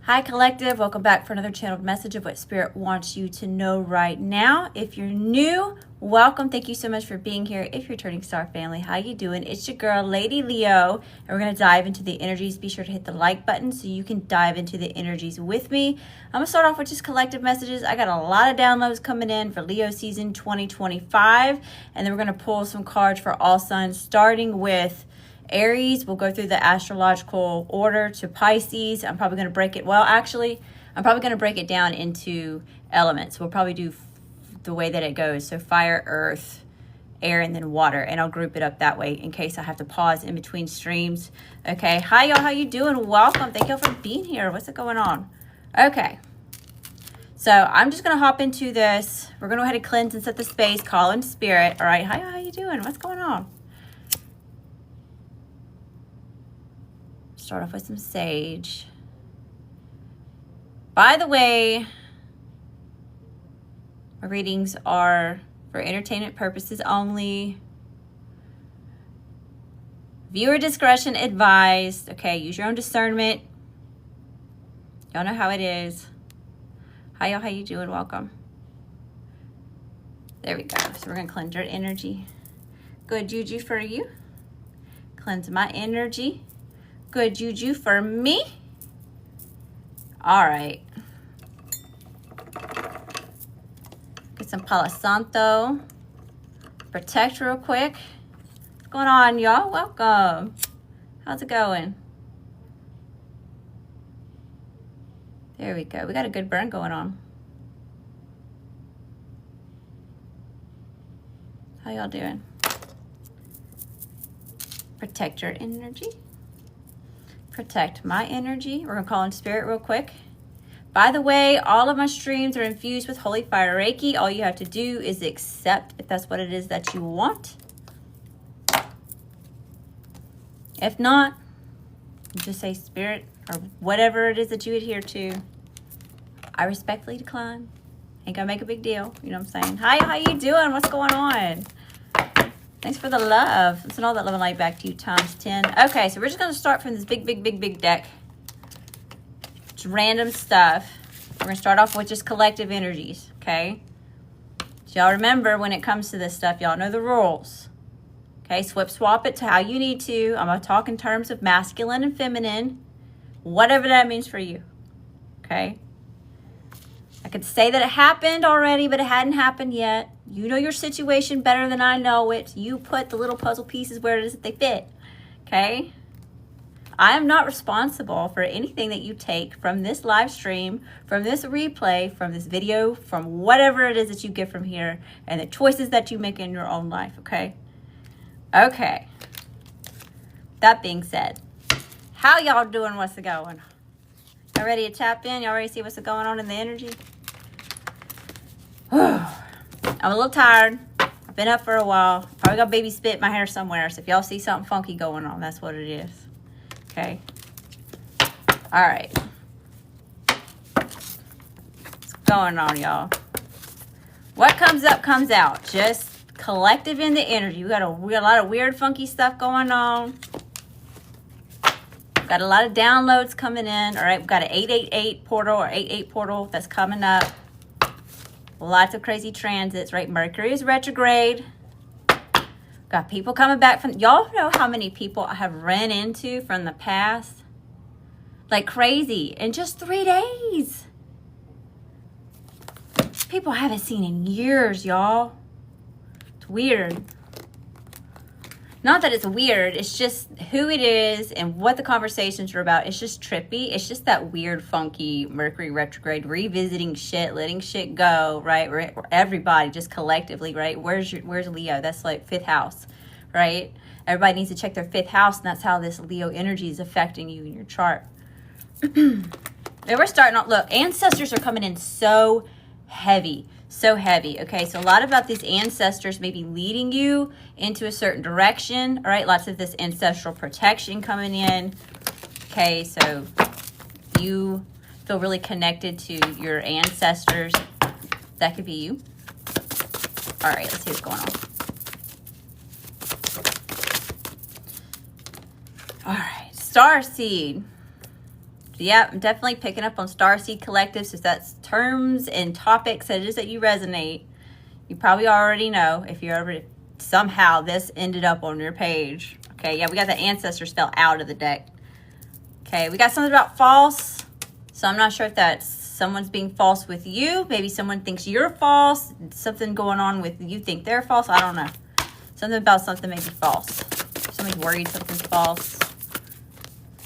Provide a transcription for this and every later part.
Hi Collective, welcome back for another channeled message of what Spirit wants you to know right now. If you're new, welcome. Thank you so much for being here. If you're turning star family, how you doing? It's your girl, Lady Leo, and we're going to dive into the energies. Be sure to hit the like button so you can dive into the energies with me. I'm going to start off with just collective messages. I got a lot of downloads coming in for Leo season 2025, and then we're going to pull some cards for all signs, starting with Aries. We'll go through the astrological order to Pisces. I'm probably going to break it. Well, actually, I'm probably going to break it down into elements. We'll probably do the way that it goes. So fire, earth, air, and then water. And I'll group it up that way in case I have to pause in between streams. Okay. Hi, y'all. How you doing? Welcome. Thank y'all for being here. What's going on? Okay. So I'm just going to hop into this. We're going to go ahead and cleanse and set the space. Call in spirit. All right. Hi, how you doing? What's going on? Start off with some sage. By the way, my readings are for entertainment purposes only. Viewer discretion advised. Okay, use your own discernment. Y'all know how it is. Hi, y'all. How you doing? Welcome. There we go. So we're going to cleanse your energy. Good juju for you. Cleanse my energy. Good juju for me. All right. Get some Palo Santo. Protect real quick. What's going on, y'all? Welcome. How's it going? There we go. We got a good burn going on. How y'all doing? Protect your energy. Protect my energy. We're going to call in spirit real quick. By the way, all of my streams are infused with Holy Fire Reiki. All you have to do is accept if that's what it is that you want. If not, just say spirit or whatever it is that you adhere to. I respectfully decline. Ain't gonna make a big deal. You know what I'm saying? Hi, how you doing? What's going on? Thanks for the love. Send all that love and light back to you times 10. Okay, so we're just going to start from this big deck. Just random stuff. We're going to start off with just collective energies, okay? So y'all remember when it comes to this stuff, y'all know the rules. Okay, swap it to how you need to. I'm going to talk in terms of masculine and feminine. Whatever that means for you, okay? I could say that it happened already, but it hadn't happened yet. You know your situation better than I know it. You put the little puzzle pieces where it is that they fit, okay? I am not responsible for anything that you take from this live stream, from this replay, from this video, from whatever it is that you get from here, and the choices that you make in your own life, okay? Okay. That being said, how y'all doing? What's going? Y'all ready to tap in? Y'all ready to see what's going on in the energy? I'm a little tired. I've been up for a while. Probably got baby spit in my hair somewhere. So if y'all see something funky going on, that's what it is. Okay. All right. What's going on, y'all? What comes up comes out. Just collective in the energy. We got a lot of weird, funky stuff going on. Got a lot of downloads coming in. All right. We've got an 888 portal or 88 portal that's coming up. Lots of crazy transits, right? Mercury is retrograde. Got people coming back from... Y'all know how many people I have ran into from the past? Like crazy. In just 3 days. People I haven't seen in years, y'all. It's weird. Not that it's weird. It's just who it is and what the conversations are about. It's just trippy. It's just that weird, funky Mercury retrograde, revisiting shit, letting shit go, right? Everybody just collectively, right? Where's Leo? That's like 5th house, right? Everybody needs to check their 5th house, and that's how this Leo energy is affecting you in your chart. And we're starting off, look, ancestors are coming in so heavy. So heavy. Okay, so a lot about these ancestors may be leading you into a certain direction. All right, lots of this ancestral protection coming in. Okay, so you feel really connected to your ancestors. That could be you. All right, let's see what's going on. All right, Starseed. I'm definitely picking up on Starseed Collective. So that's terms and topics that it is that you resonate. You probably already know if you ever somehow this ended up on your page. Okay, yeah, we got the ancestors fell out of the deck. Okay, we got something about false. So I'm not sure if that's someone's being false with you. Maybe someone thinks you're false. Something going on with you think they're false. I don't know. Something about something may be false. Somebody's worried something's false.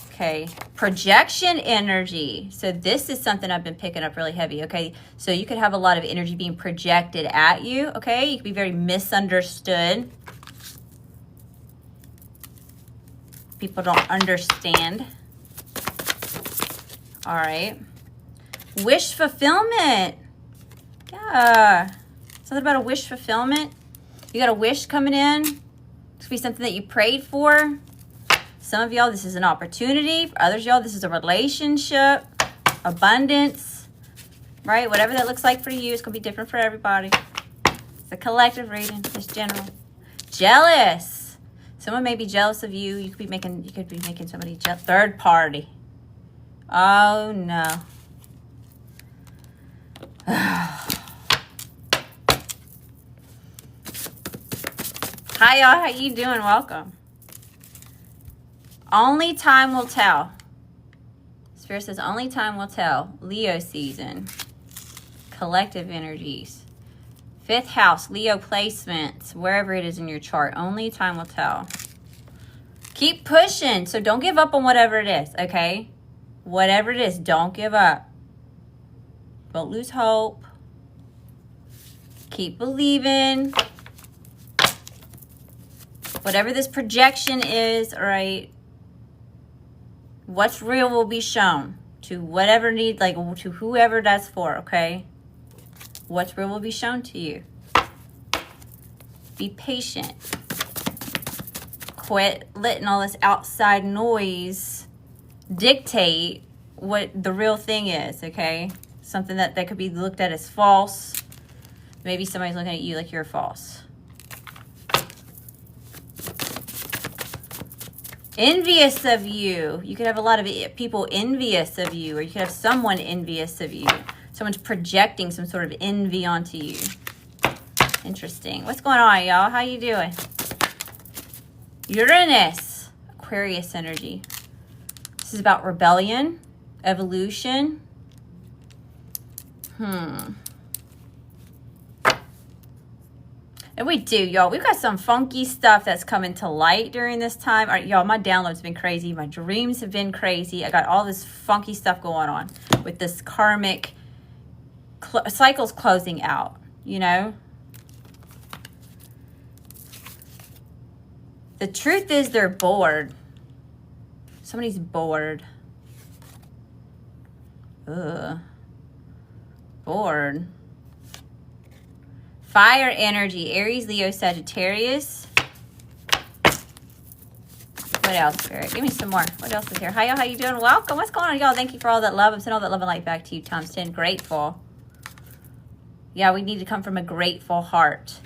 Okay, projection energy. So this is something I've been picking up really heavy, okay? So you could have a lot of energy being projected at you, okay? You could be very misunderstood. People don't understand. All right. Wish fulfillment. Yeah. Something about a wish fulfillment. You got a wish coming in. This could be something that you prayed for. Some of y'all, this is an opportunity. For others of y'all, this is a relationship, abundance, right? Whatever that looks like for you, it's going to be different for everybody. It's a collective reading. It's general. Jealous. Someone may be jealous of you. You could be making somebody jealous. Third party. Oh, no. Hi, y'all. How you doing? Welcome. Only time will tell. Spirit says only time will tell. Leo season. Collective energies. 5th house, Leo placements, wherever it is in your chart. Only time will tell. Keep pushing. So don't give up on whatever it is, okay? Whatever it is, don't give up. Don't lose hope. Keep believing. Whatever this projection is, all right? What's real will be shown to whatever need, like to whoever that's for, okay? What's real will be shown to you. Be patient. Quit letting all this outside noise dictate what the real thing is, okay? Something that could be looked at as false. Maybe somebody's looking at you like you're false. Envious of you. You could have a lot of people envious of you, or you could have someone envious of you. Someone's projecting some sort of envy onto you. Interesting. What's going on, y'all? How you doing? Uranus. Aquarius energy. This is about rebellion, evolution. And we do, y'all. We've got some funky stuff that's coming to light during this time. All right, y'all, my downloads have been crazy. My dreams have been crazy. I got all this funky stuff going on with this karmic cycles closing out, you know? The truth is they're bored. Somebody's bored. Ugh. Bored. Fire energy, Aries, Leo, Sagittarius. What else, Spirit? Give me some more. What else is here? Hi, y'all. How you doing? Welcome. What's going on, y'all? Thank you for all that love. I'm sending all that love and light back to you times 10. Grateful. Yeah, we need to come from a grateful heart.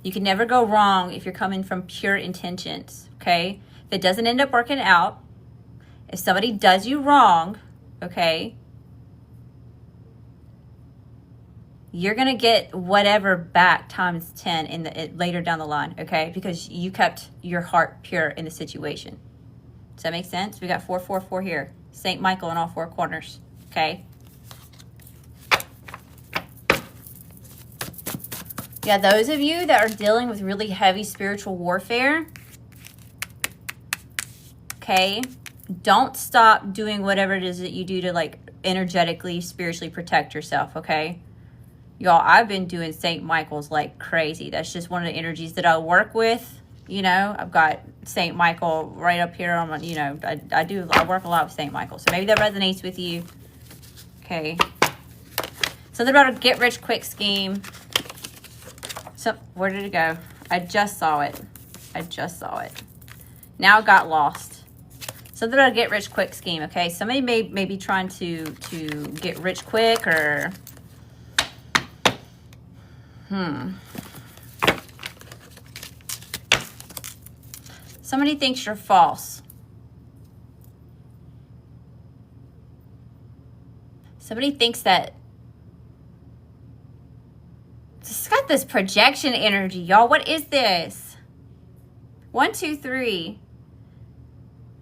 You can never go wrong if you're coming from pure intentions, okay? If it doesn't end up working out, if somebody does you wrong, okay, you're going to get whatever back times 10 in the later down the line, okay? Because you kept your heart pure in the situation. Does that make sense? We got 444 here. St. Michael in all four corners, okay? Yeah, those of you that are dealing with really heavy spiritual warfare, okay, don't stop doing whatever it is that you do to, like, energetically, spiritually protect yourself, okay? Y'all, I've been doing St. Michael's like crazy. That's just one of the energies that I work with. You know, I've got St. Michael right up here on my, you know, I work a lot with St. Michael. So maybe that resonates with you. Okay. Something about a get-rich-quick scheme. So, where did it go? I just saw it. Now it got lost. Something about a get-rich-quick scheme, okay? Somebody may be trying to get rich quick or... Somebody thinks you're false. Somebody thinks that it's got this projection energy, y'all. What is this? 1, 2, 3.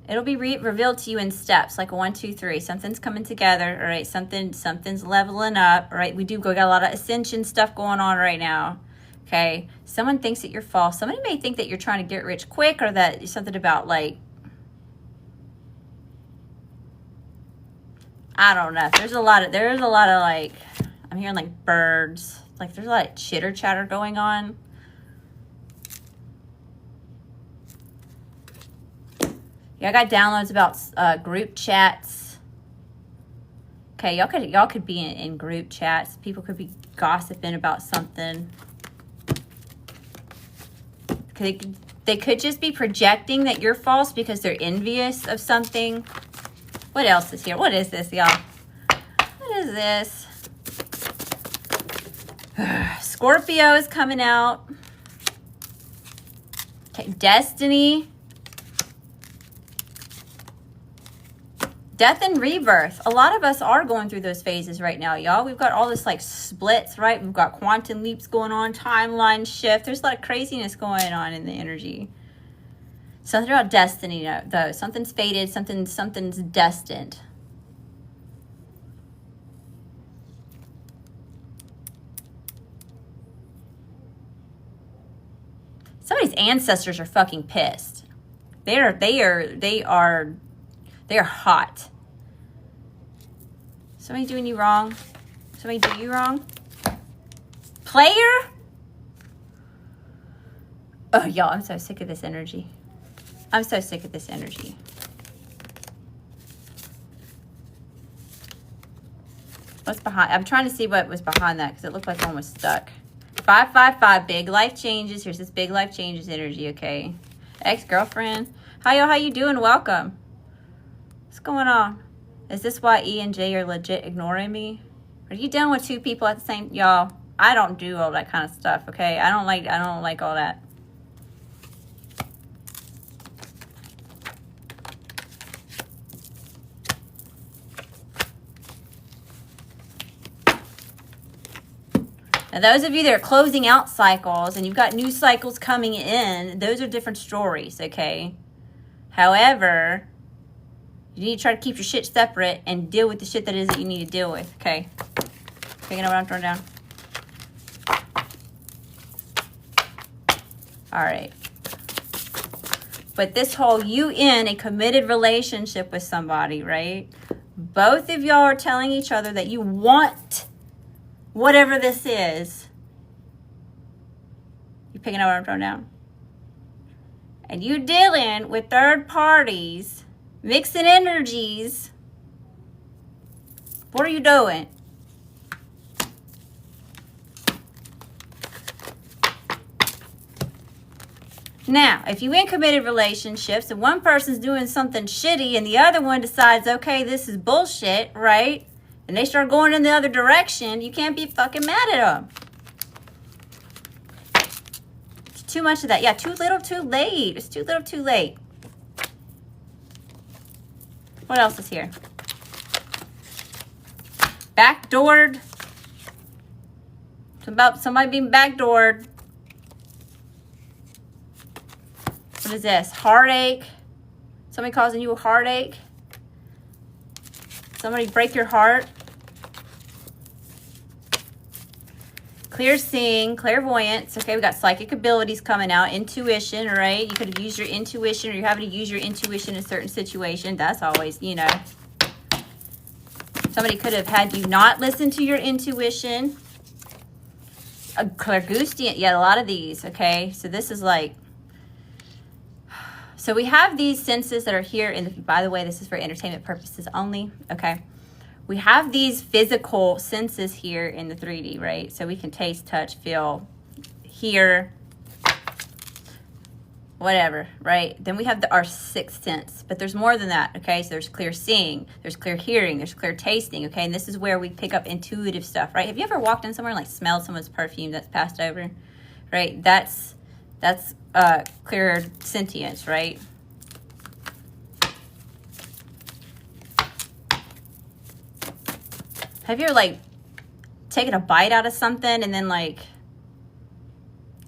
It'll be revealed to you in steps, like a 1, 2, 3. Something's coming together, all right? Something's leveling up, all right? We got a lot of ascension stuff going on right now, okay? Someone thinks that you're false. Somebody may think that you're trying to get rich quick, or that something about, like, I don't know. There's a lot of like, I'm hearing like birds. Like there's a lot of chitter chatter going on. Yeah, I got downloads about group chats. Okay, y'all could be in group chats. People could be gossiping about something. They could just be projecting that you're false because they're envious of something. What else is here? What is this, y'all? What is this? Scorpio is coming out. Okay, destiny. Death and rebirth. A lot of us are going through those phases right now, y'all. We've got all this like splits, right? We've got quantum leaps going on, timeline shift. There's a lot of craziness going on in the energy. Something about destiny, though. Something's fated. Something's destined. Somebody's ancestors are fucking pissed. They are hot. Somebody doing you wrong? Somebody do you wrong? Player? Oh, y'all, I'm so sick of this energy. I'm so sick of this energy. What's behind? I'm trying to see what was behind that because it looked like one was stuck. 555, big life changes. Here's this big life changes energy, okay? Ex-girlfriend. Hi, y'all. How you doing? Welcome. What's going on? Is this why E and J are legit ignoring me? Are you dealing with two people at the same? Y'all, I don't do all that kind of stuff, okay? I don't like all that. Now, those of you that are closing out cycles and you've got new cycles coming in, those are different stories, okay? However, you need to try to keep your shit separate and deal with the shit that is that you need to deal with, okay? Picking up what I'm throwing down. All right. But this whole you in a committed relationship with somebody, right? Both of y'all are telling each other that you want whatever this is. You picking up what I'm throwing down? And you dealing with third parties, mixing energies. What are you doing? Now, if you in committed relationships and one person's doing something shitty and the other one decides, okay, this is bullshit, right? And they start going in the other direction, you can't be fucking mad at them. It's too much of that. Yeah, too little, too late. It's too little, too late. What else is here? Backdoored. It's about somebody being backdoored. What is this? Heartache. Somebody causing you a heartache. Somebody break your heart. Clear seeing, clairvoyance. Okay, we got psychic abilities coming out. Intuition, right? You could have used your intuition, or you're having to use your intuition in a certain situation. That's always, you know. Somebody could have had you not listen to your intuition. A clairgustient, yeah, a lot of these, okay? So this is like, so we have these senses that are here in the, by the way, this is for entertainment purposes only, okay? We have these physical senses here in the 3D, right? So we can taste, touch, feel, hear, whatever, right? Then we have our sixth sense, but there's more than that, okay? So there's clear seeing, there's clear hearing, there's clear tasting, okay? And this is where we pick up intuitive stuff, right? Have you ever walked in somewhere and like smelled someone's perfume that's passed over, right? That's clear sentience, right? Have you ever, like, taken a bite out of something and then, like,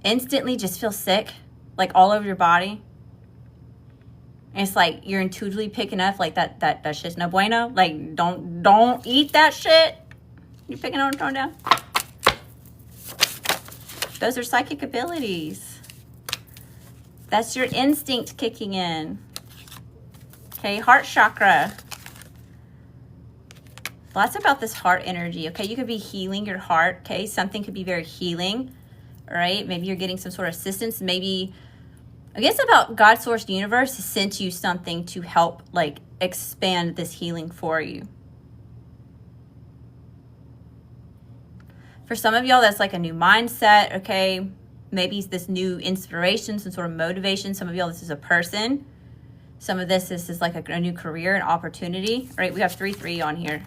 instantly just feel sick? Like, all over your body? And it's like you're intuitively picking up, like, that shit's no bueno. Like, don't eat that shit. You're picking on and throwing down. Those are psychic abilities. That's your instinct kicking in. Okay, heart chakra. Well, that's about this heart energy, okay? You could be healing your heart, okay? Something could be very healing, all right? Maybe you're getting some sort of assistance. Maybe, I guess about God source universe has sent you something to help, like, expand this healing for you. For some of y'all, that's like a new mindset, okay? Maybe it's this new inspiration, some sort of motivation. Some of y'all, this is a person. Some of this is like a new career, an opportunity. All right, we have 3-3 on here.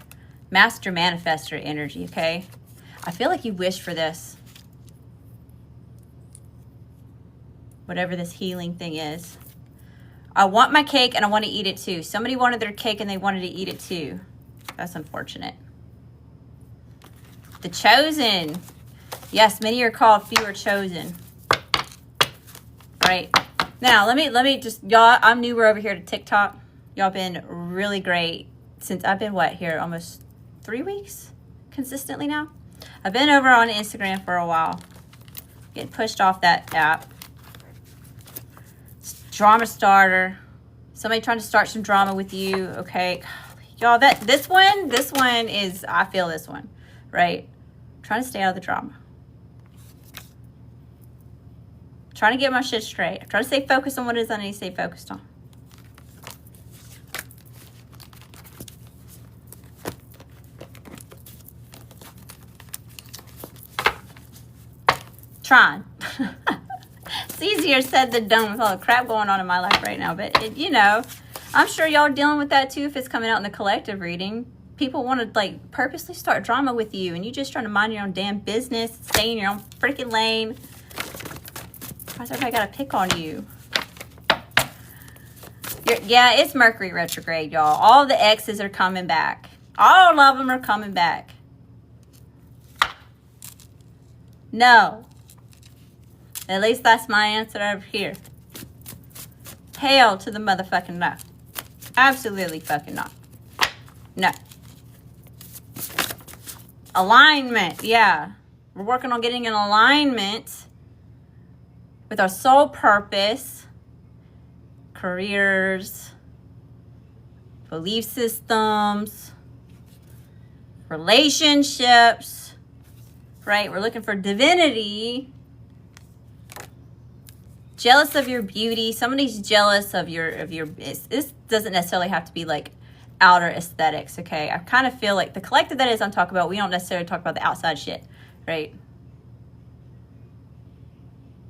Master manifestor energy, okay? I feel like you wish for this. Whatever this healing thing is. I want my cake and I want to eat it too. Somebody wanted their cake and they wanted to eat it too. That's unfortunate. The chosen. Yes, many are called, few are chosen. Right. Now, let me just, y'all, I'm newer over here to TikTok. Y'all been really great since I've been, what, here almost 3 weeks consistently now. I've been over on Instagram for a while. Getting pushed off that app. Drama starter. Somebody trying to start some drama with you, okay? Y'all, this one is, I feel this one, right? Trying to stay out of the drama. Trying to get my shit straight. I'm trying to stay focused on what it is I need to stay focused on. Trying. It's easier said than done with all the crap going on in my life right now. But, you know, I'm sure y'all are dealing with that too if it's coming out in the collective reading. People want to, like, purposely start drama with you, and you just trying to mind your own damn business, stay in your own freaking lane. Why's everybody got to pick on you? Yeah, it's Mercury retrograde, y'all. All the exes are coming back. All of them are coming back. No. At least that's my answer over here. Hell to the motherfucking no. Absolutely fucking not. No. Alignment, yeah. We're working on getting an alignment with our soul purpose, careers, belief systems, relationships, right? We're looking for divinity. Jealous of your beauty. Somebody's jealous of your this doesn't necessarily have to be like outer aesthetics, okay? I kind of feel like the collective that is I'm talking about, we don't necessarily talk about the outside shit, right?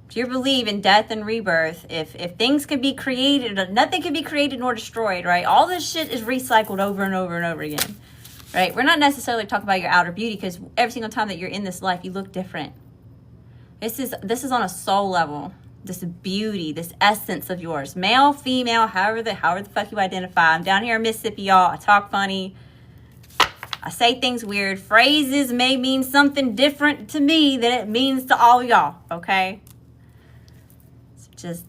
If you believe in death and rebirth, if things can be created, nothing can be created nor destroyed, right? All this shit is recycled over and over and over again, right? We're not necessarily talking about your outer beauty because every single time that you're in this life, you look different. This is on a soul level. This beauty, this essence of yours, male, female, however the fuck you identify. I'm down here in Mississippi, y'all. I talk funny. I say things weird. Phrases may mean something different to me than it means to all y'all. Okay. It's just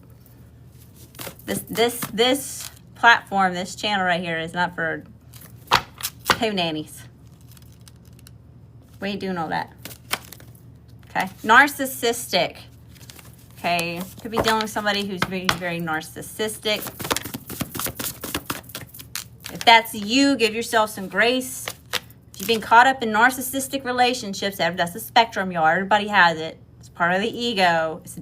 this platform, this channel right here is not for two nannies. We ain't doing all that. Okay. Narcissistic. Okay, could be dealing with somebody who's very, very narcissistic. If that's you, give yourself some grace. If you've been caught up in narcissistic relationships, that's a spectrum, y'all. Everybody has it. It's part of the ego. It's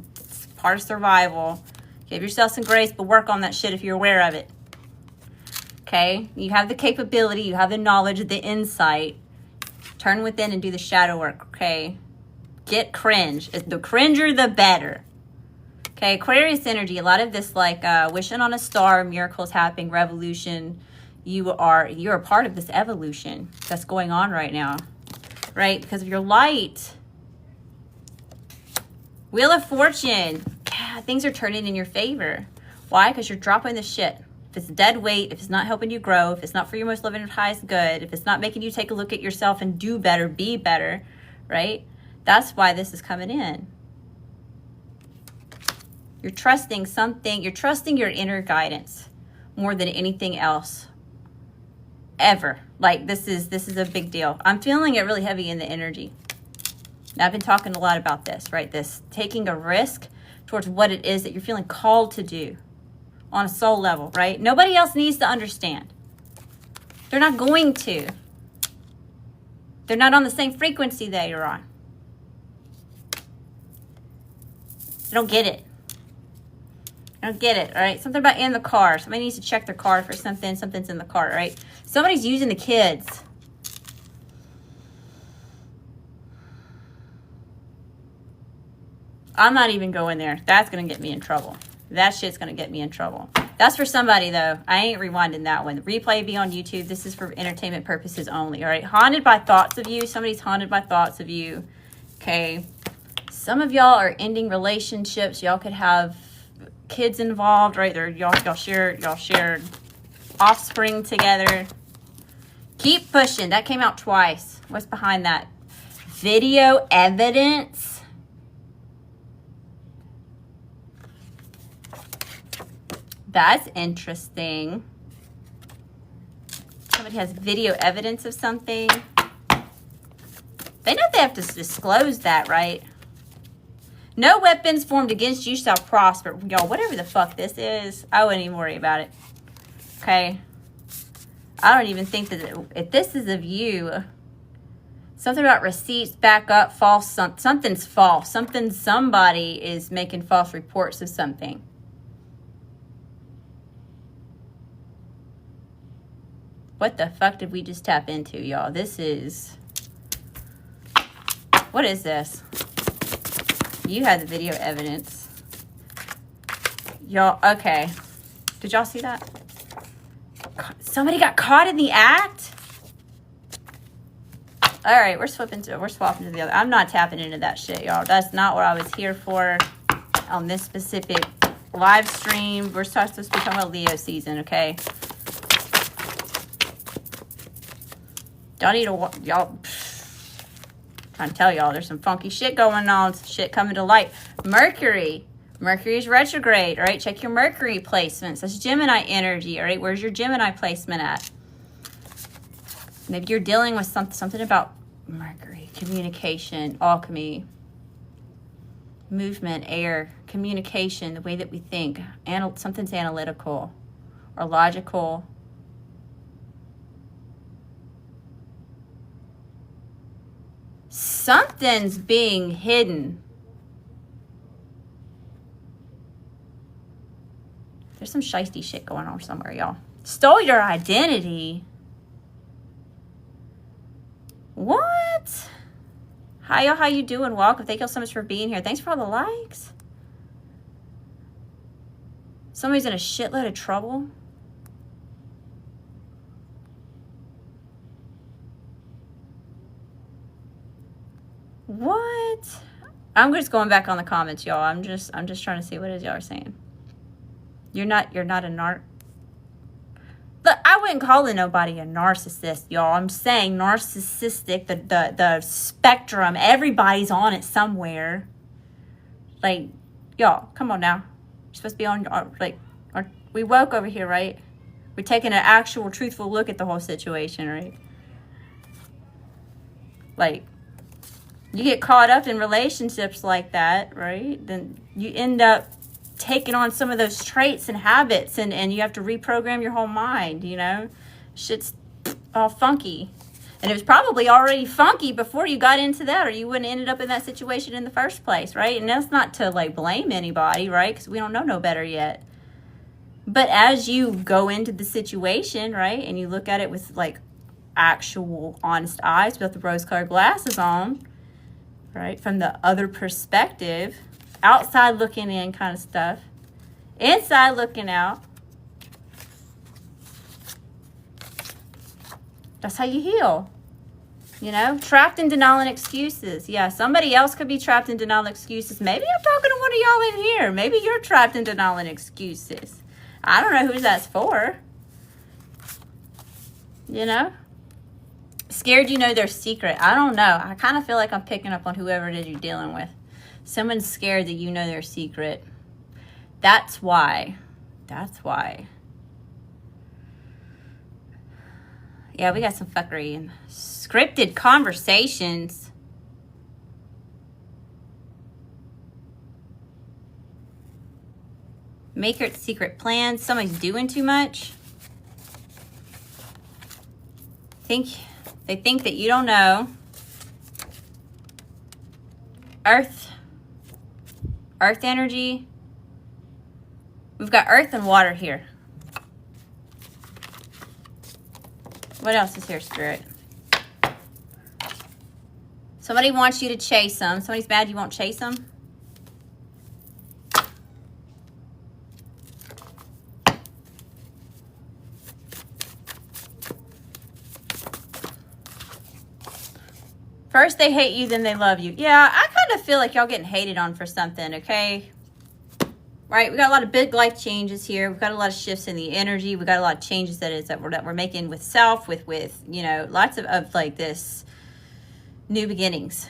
part of survival. Give yourself some grace, but work on that shit if you're aware of it. Okay, you have the capability, you have the knowledge, the insight. Turn within and do the shadow work, okay? Get cringe. The cringer, the better. Okay, Aquarius energy, a lot of this like wishing on a star, miracles happening, revolution. You're a part of this evolution that's going on right now, right? Because of your light. Wheel of Fortune. Yeah, things are turning in your favor. Why? Because you're dropping the shit. if it's dead weight, if it's not helping you grow, if it's not for your most loving and highest good, if it's not making you take a look at yourself and do better, be better, right? That's why this is coming in. You're trusting something. You're trusting your inner guidance more than anything else ever. Like, this is a big deal. I'm feeling it really heavy in the energy. Now, I've been talking a lot about this, right? This taking a risk towards what it is that you're feeling called to do on a soul level, right? Nobody else needs to understand. They're not going to. They're not on the same frequency that you're on. They don't get it. I don't get it, all right? Something about in the car. Somebody needs to check their car for something. Something's in the car, right? Somebody's using the kids. I'm not even going there. That's going to get me in trouble. That shit's going to get me in trouble. That's for somebody, though. I ain't rewinding that one. The replay be on YouTube. This is for entertainment purposes only, all right? Haunted by thoughts of you. Somebody's haunted by thoughts of you, okay? Some of y'all are ending relationships. Y'all could have kids involved, right? Y'all share offspring together. Keep pushing. That came out twice. What's behind that? Video evidence. That's interesting. Somebody has video evidence of something. They know they have to disclose that, right? No weapons formed against you shall prosper. Y'all, whatever the fuck this is, I wouldn't even worry about it. Okay? I don't even think that if this is of you, something about receipts, backup, false, something's false. Somebody is making false reports of something. What the fuck did we just tap into, y'all? This is... What is this? You had the video evidence. Y'all, okay. Did y'all see that? Somebody got caught in the act? All right, we're swapping to the other. I'm not tapping into that shit, y'all. That's not what I was here for on this specific live stream. We're supposed to be talking about Leo season, okay? Y'all need to, y'all... Trying to tell y'all, there's some funky shit going on, some shit coming to light. Mercury is retrograde, all right? Check your Mercury placements. That's Gemini energy, all right? Where's your Gemini placement at? Maybe you're dealing with something about Mercury, communication, alchemy, movement, air, communication, the way that we think. Something's analytical or logical. Something's being hidden. There's some shiesty shit going on somewhere, y'all. Stole your identity? What? Hi, y'all. How you doing? Welcome. Thank y'all so much for being here. Thanks for all the likes. Somebody's in a shitload of trouble. What? I'm just going back on the comments, y'all. I'm just trying to see what it is y'all are saying. You're not a narc. Look, I wouldn't call nobody a narcissist, y'all. I'm saying narcissistic, the spectrum, everybody's on it somewhere. Like, y'all, come on now. You're supposed to be on, we woke over here, right? We're taking an actual, truthful look at the whole situation, right? Like, you get caught up in relationships like that, right? Then you end up taking on some of those traits and habits, and you have to reprogram your whole mind, you know? Shit's all funky. And it was probably already funky before you got into that, or you wouldn't have ended up in that situation in the first place, right? And that's not to, like, blame anybody, right? Because we don't know no better yet. But as you go into the situation, right, and you look at it with, like, actual honest eyes without the rose-colored glasses on, right, from the other perspective, outside looking in kind of stuff, inside looking out, that's how you heal. You know, trapped in denial and excuses. Yeah, somebody else could be trapped in denial and excuses. Maybe I'm talking to one of y'all in here. Maybe you're trapped in denial and excuses. I don't know who that's for. You know? Scared you know their secret. I don't know. I kind of feel like I'm picking up on whoever it is you're dealing with. Someone's scared that you know their secret. That's why. That's why. Yeah, we got some fuckery and scripted conversations. Maker secret plans. Somebody's doing too much. They think that you don't know. Earth energy. We've got earth and water here. What else is here, Spirit? Somebody wants you to chase them. Somebody's mad you won't chase them. First they hate you, then they love you. Yeah, I kind of feel like y'all getting hated on for something, okay? Right, we got a lot of big life changes here. We've got a lot of shifts in the energy. We've got a lot of changes that we're making with self, with you know, lots of like this new beginnings.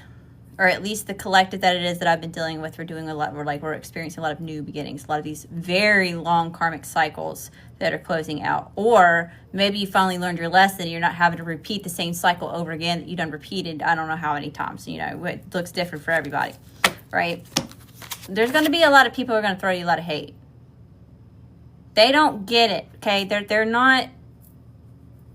Or at least the collective that it is that I've been dealing with. We're doing a lot, we're experiencing a lot of new beginnings. A lot of these very long karmic cycles that are closing out. Or maybe you finally learned your lesson and you're not having to repeat the same cycle over again that you've done repeated I don't know how many times. You know, it looks different for everybody, right? There's going to be a lot of people who are going to throw you a lot of hate. They don't get it, okay? They're not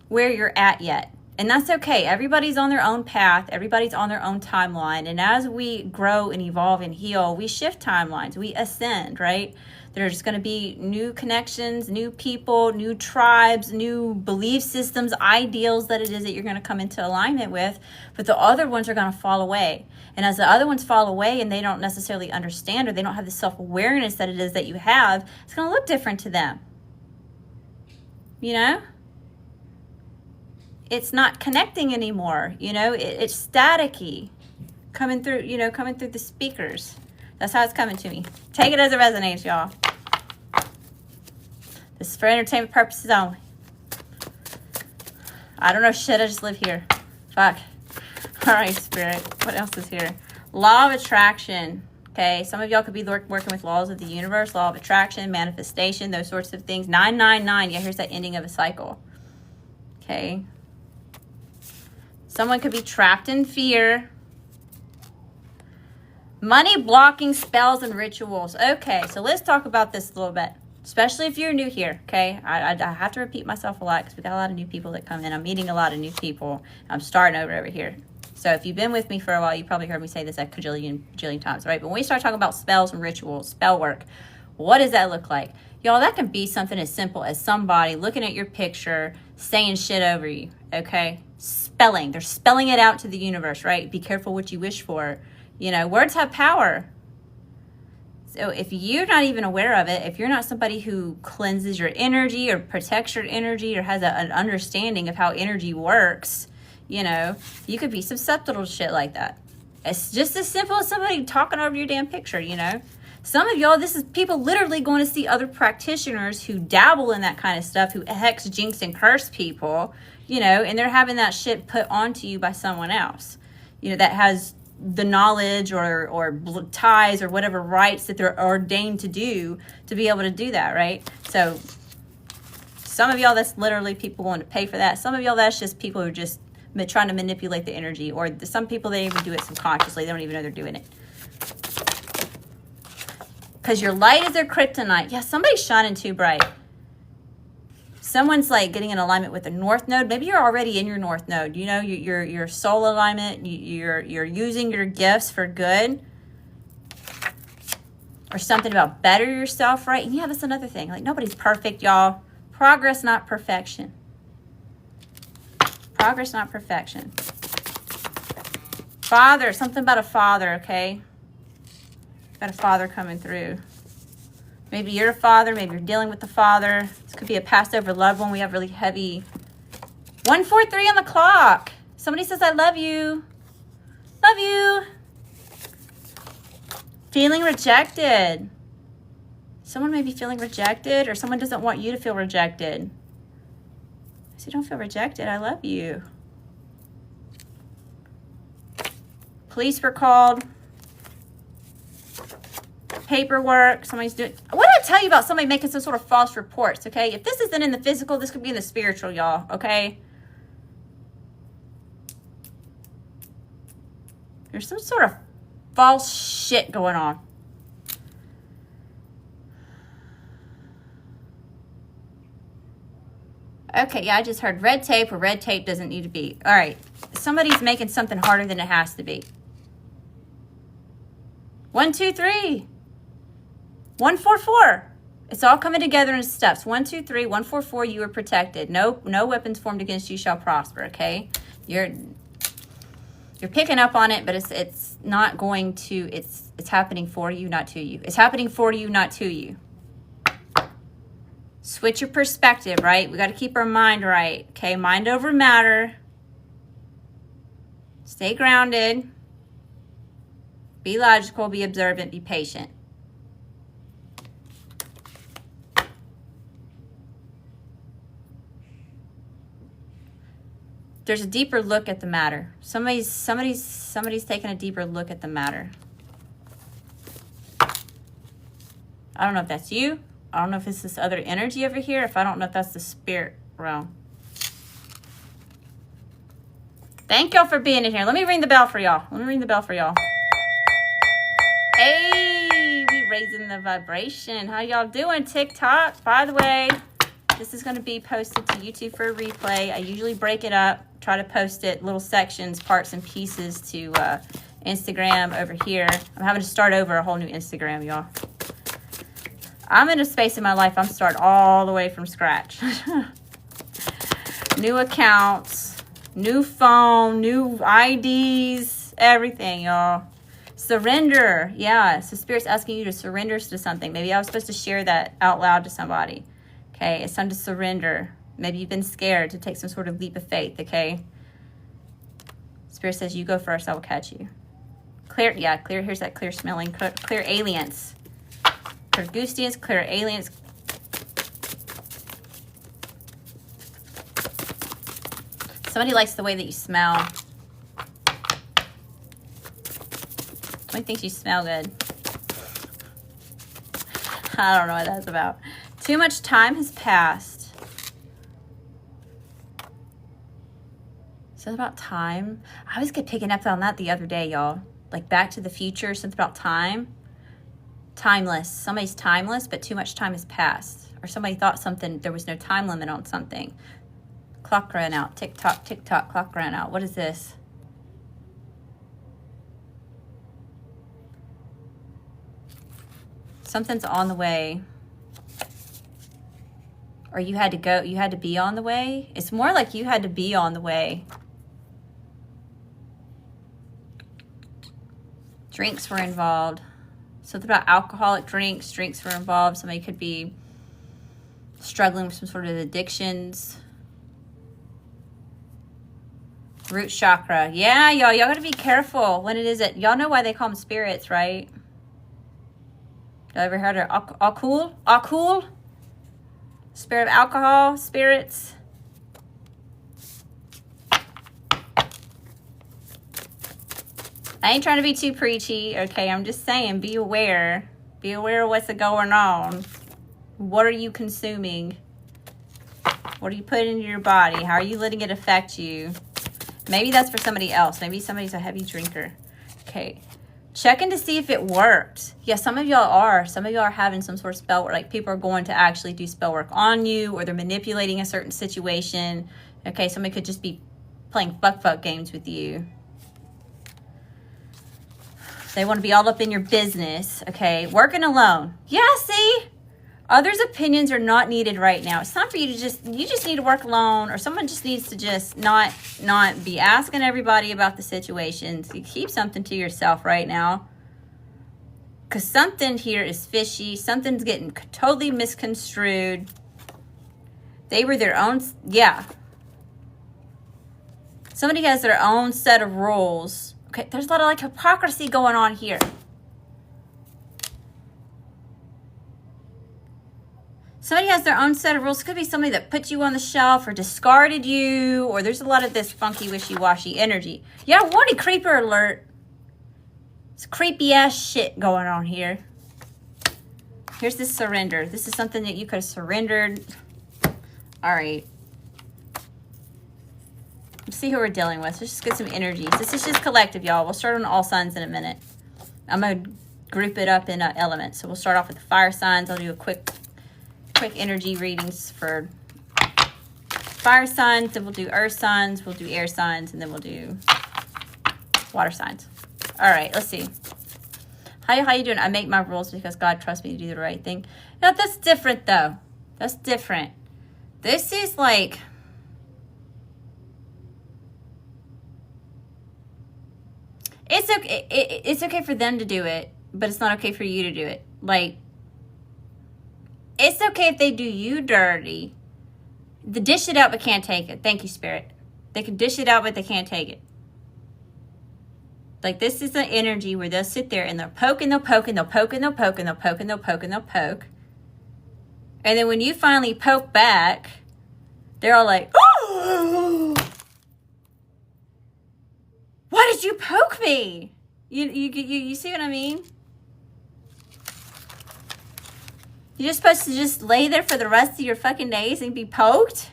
where you're at yet. And that's okay. Everybody's on their own path. Everybody's on their own timeline. And as we grow and evolve and heal, we shift timelines. We ascend, right? There's going to be new connections, new people, new tribes, new belief systems, ideals that it is that you're going to come into alignment with. But the other ones are going to fall away. And as the other ones fall away and they don't necessarily understand or they don't have the self-awareness that it is that you have, it's going to look different to them. You know? It's not connecting anymore, you know, it's staticky coming through, you know, coming through the speakers. That's how it's coming to me. Take it as it resonates, y'all. This is for entertainment purposes only. I don't know shit, I just live here. Fuck. All right, Spirit. What else is here? Law of attraction. Okay, some of y'all could be working with laws of the universe, law of attraction, manifestation, those sorts of things. 999, yeah, here's that ending of a cycle. Okay. Someone could be trapped in fear. Money blocking spells and rituals. Okay, so let's talk about this a little bit, especially if you're new here, okay? I have to repeat myself a lot because we got a lot of new people that come in. I'm meeting a lot of new people. I'm starting over here. So if you've been with me for a while, you probably heard me say this a bajillion times, right? But when we start talking about spells and rituals, spell work, what does that look like? Y'all, that can be something as simple as somebody looking at your picture, saying shit over you, okay? Spelling. They're spelling it out to the universe, right? Be careful what you wish for. You know, words have power. So if you're not even aware of it, if you're not somebody who cleanses your energy or protects your energy or has an understanding of how energy works, you know, you could be susceptible to shit like that. It's just as simple as somebody talking over your damn picture, you know. Some of y'all, this is people literally going to see other practitioners who dabble in that kind of stuff, who hex, jinx, and curse people, you know, and they're having that shit put onto you by someone else, you know, that has the knowledge or ties or whatever rights that they're ordained to do to be able to do that, right? So some of y'all, that's literally people willing to pay for that. Some of y'all, that's just people who are just trying to manipulate the energy, or some people, they even do it subconsciously. They don't even know they're doing it. Because your light is their kryptonite. Yeah, somebody's shining too bright. Someone's like getting in alignment with the north node. Maybe you're already in your north node. You know, your soul alignment. You're using your gifts for good. Or something about better yourself, right? And yeah, that's another thing. Like, nobody's perfect, y'all. Progress, not perfection. Progress, not perfection. Father, something about a father, okay? Got a father coming through. Maybe you're a father. Maybe you're dealing with the father. This could be a passed over loved one. We have really heavy 143 on the clock. Somebody says, I love you. Love you. Feeling rejected. Someone may be feeling rejected, or someone doesn't want you to feel rejected. So don't feel rejected. I love you. Police were called. Paperwork. Somebody's doing... What did I tell you about somebody making some sort of false reports, okay? If this isn't in the physical, this could be in the spiritual, y'all, okay? There's some sort of false shit going on. Okay, yeah, I just heard red tape, or red tape doesn't need to be. All right, somebody's making something harder than it has to be. 1, 2, 3. 1, 4, 4. It's all coming together in steps. 1, 2, 3. 1, 4, 4. You are protected. No weapons formed against you shall prosper. Okay, you're picking up on it, but it's not going to. It's happening for you, not to you. It's happening for you, not to you. Switch your perspective, right? We got to keep our mind right. Okay, mind over matter. Stay grounded. Be logical. Be observant. Be patient. There's a deeper look at the matter. Somebody's taking a deeper look at the matter. I don't know if that's you. I don't know if it's this other energy over here. I don't know if that's the spirit realm. Thank y'all for being in here. Let me ring the bell for y'all. Hey, we raising the vibration. How y'all doing, TikTok? By the way, this is going to be posted to YouTube for a replay. I usually break it up, try to post it little sections, parts and pieces to Instagram over here. I'm having to start over a whole new Instagram, y'all. I'm in a space in my life, I'm starting all the way from scratch. New accounts, new phone, new IDs, everything, y'all. Surrender. Yeah, so Spirit's asking you to surrender to something. Maybe I was supposed to share that out loud to somebody. Okay, it's time to surrender. Maybe you've been scared to take some sort of leap of faith, okay? Spirit says, you go first, I will catch you. Clear, yeah, clear, here's that clear smelling, clear aliens. Clear Gustians, clear aliens. Somebody likes the way that you smell. Somebody thinks you smell good. I don't know what that's about. Too much time has passed. Something about time. I was picking up on that the other day, y'all. Like Back to the Future, something about time. Timeless. Somebody's timeless, but too much time has passed. Or somebody thought something, there was no time limit on something. Clock ran out. Tick tock, clock ran out. What is this? Something's on the way. Or you had to go, you had to be on the way. It's more like you had to be on the way. Drinks were involved. Something about alcoholic drinks. Drinks were involved. Somebody could be struggling with some sort of addictions. Root chakra. Yeah, y'all got to be careful when it is it. Y'all know why they call them spirits, right? Y'all ever heard of alcohol? Spirit of alcohol, spirits. I ain't trying to be too preachy, okay? I'm just saying, be aware. Be aware of what's going on. What are you consuming? What are you putting into your body? How are you letting it affect you? Maybe that's for somebody else. Maybe somebody's a heavy drinker. Okay. Checking to see if it worked. Yeah, some of y'all are. Some of y'all are having some sort of spell work. Like people are going to actually do spell work on you, or they're manipulating a certain situation. Okay, somebody could just be playing fuck games with you. They want to be all up in your business. Okay, working alone. Yeah, see? Others' opinions are not needed right now. It's time for you to you just need to work alone, or someone just needs to just not be asking everybody about the situations. You keep something to yourself right now. Because something here is fishy. Something's getting totally misconstrued. They were their own, yeah. Somebody has their own set of rules. Okay, there's a lot of like hypocrisy going on here. Somebody has their own set of rules. It could be somebody that put you on the shelf or discarded you, or there's a lot of this funky, wishy-washy energy. Yeah, warning, creeper alert. It's creepy ass shit going on here. Here's this surrender. This is something that you could have surrendered. All right. Let's see who we're dealing with. Let's just get some energies. This is just collective, y'all. We'll start on all signs in a minute. I'm going to group it up in elements. So we'll start off with the fire signs. I'll do a quick energy readings for fire signs. Then we'll do earth signs. We'll do air signs. And then we'll do water signs. All right, let's see. How you doing? I make my rules because God trusts me to do the right thing. Now, that's different, though. That's different. This is like... It's okay. It's okay for them to do it, but it's not okay for you to do it. Like, it's okay if they do you dirty. They dish it out, but can't take it. Thank you, Spirit. They can dish it out, but they can't take it. Like, this is the energy where they'll sit there and they'll poke and they'll poke and they'll poke and they'll poke and they'll poke and they'll poke and they'll poke. And then when you finally poke back, they're all like, oh! Why did you poke me? You see what I mean? You're just supposed to just lay there for the rest of your fucking days and be poked?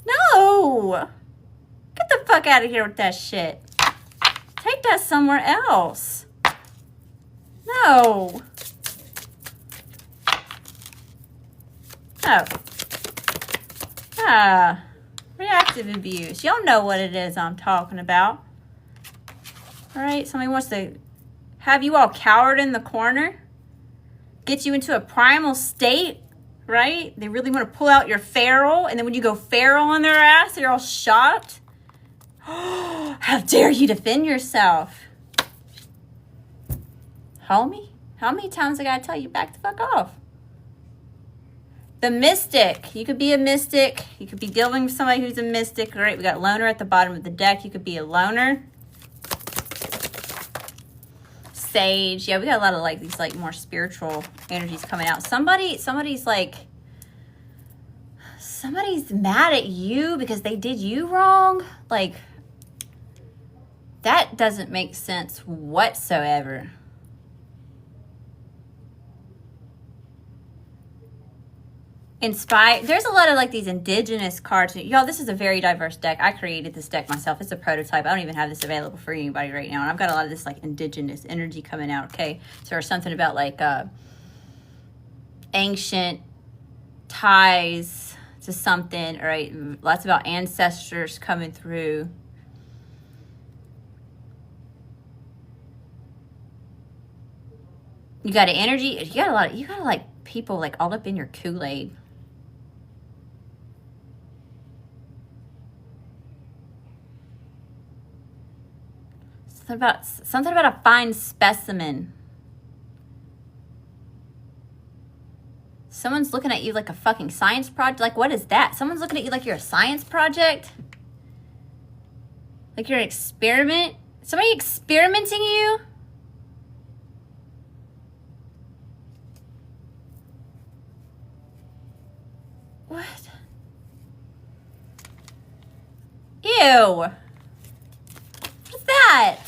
No! Get the fuck out of here with that shit. Take that somewhere else. No. No. Reactive abuse. Y'all know what it is I'm talking about. All right, somebody wants to have you all cowered in the corner. Get you into a primal state, right? They really want to pull out your feral. And then when you go feral on their ass, they're all shocked. How dare you defend yourself? Homie, how many times I gotta tell you back the fuck off? The mystic. You could be a mystic. You could be dealing with somebody who's a mystic. All right, we got loner at the bottom of the deck. You could be a loner. Sage. Yeah, we got a lot of like these like more spiritual energies coming out. Somebody's mad at you because they did you wrong. Like, that doesn't make sense whatsoever. Inspired. There's a lot of like these indigenous cards. Y'all, this is a very diverse deck. I created this deck myself. It's a prototype. I don't even have this available for anybody right now. And I've got a lot of this like indigenous energy coming out. Okay. So there's something about like ancient ties to something. All right. Lots about ancestors coming through. You got an energy. You got like people like all up in your Kool-Aid. Something about a fine specimen. Someone's looking at you like a fucking science project. Like, what is that? Someone's looking at you like you're a science project? Like you're an experiment? Somebody experimenting you? What? Ew. What's that?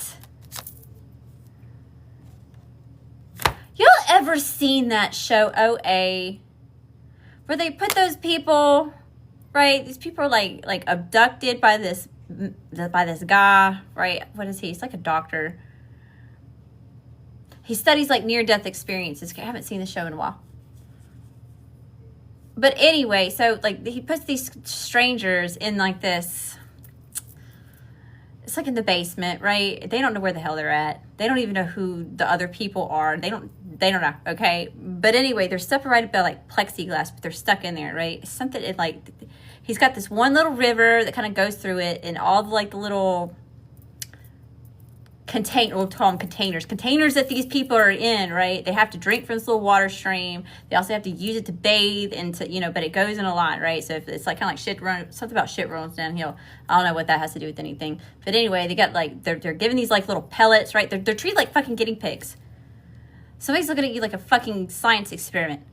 Y'all ever seen that show OA? Where they put those people, right? These people are like abducted by this guy, right? What is he? He's like a doctor. He studies like near-death experiences. I haven't seen the show in a while. But anyway, so like he puts these strangers in like this, it's like in the basement, right? They don't know where the hell they're at. They don't even know who the other people are. They don't know, okay? But anyway, they're separated by like plexiglass, but they're stuck in there, right? It's something it like, he's got this one little river that kind of goes through it, and all the like the little we'll call them containers that these people are in, right? They have to drink from this little water stream. They also have to use it to bathe and to, but it goes in a lot, right? So if it's like kind of like something about shit rolls downhill. I don't know what that has to do with anything. But anyway, they got like, they're giving these like little pellets, right? They're treated like fucking guinea pigs. Somebody's looking at you like a fucking science experiment.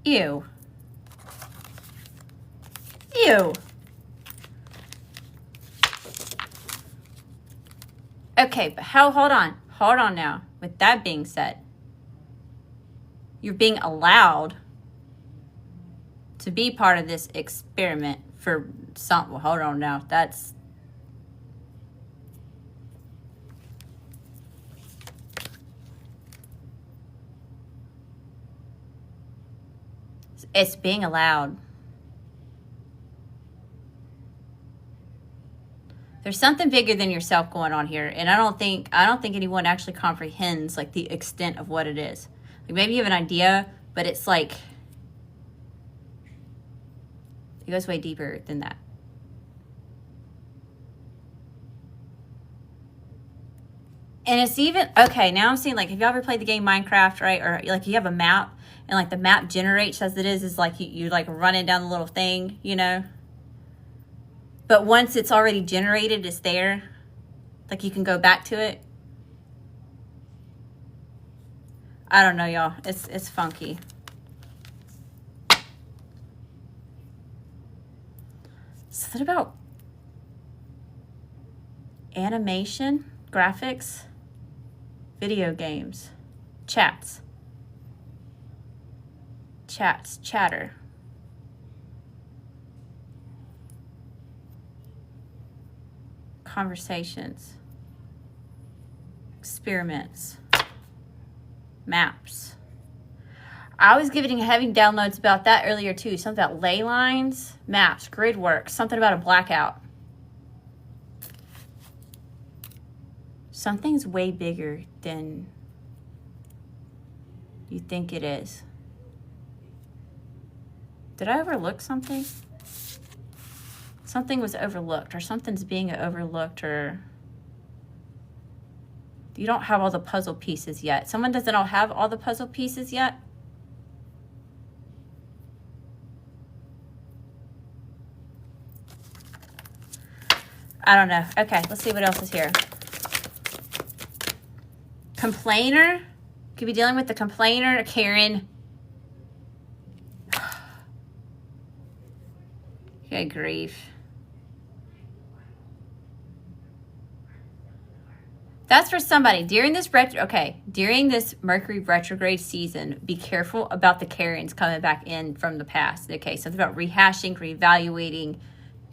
Ew. Ew. Okay, but hold on now. With that being said, you're being allowed to be part of this experiment for some. Well, hold on now. It's being allowed. There's something bigger than yourself going on here, and I don't think anyone actually comprehends like the extent of what it is. Like maybe you have an idea, but it's like it goes way deeper than that. And it's even okay. Now I'm seeing like, have you ever played the game Minecraft, right? Or like you have a map, and like the map generates as it is like you like running down the little thing, you know. But once it's already generated, it's there. Like you can go back to it. I don't know, y'all. It's funky. Something about animation, graphics, video games, chatter. Conversations, experiments, maps. I was having downloads about that earlier too. Something about ley lines, maps, grid work, something about a blackout. Something's way bigger than you think it is. Did I overlook something? Something was overlooked, or something's being overlooked, or you don't have all the puzzle pieces yet. Someone doesn't all have all the puzzle pieces yet. I don't know. Okay, let's see what else is here. Complainer. Could be dealing with the complainer, Karen. Good grief. That's for somebody. During this Mercury retrograde season, be careful about the Karens coming back in from the past. Okay, something about rehashing, reevaluating,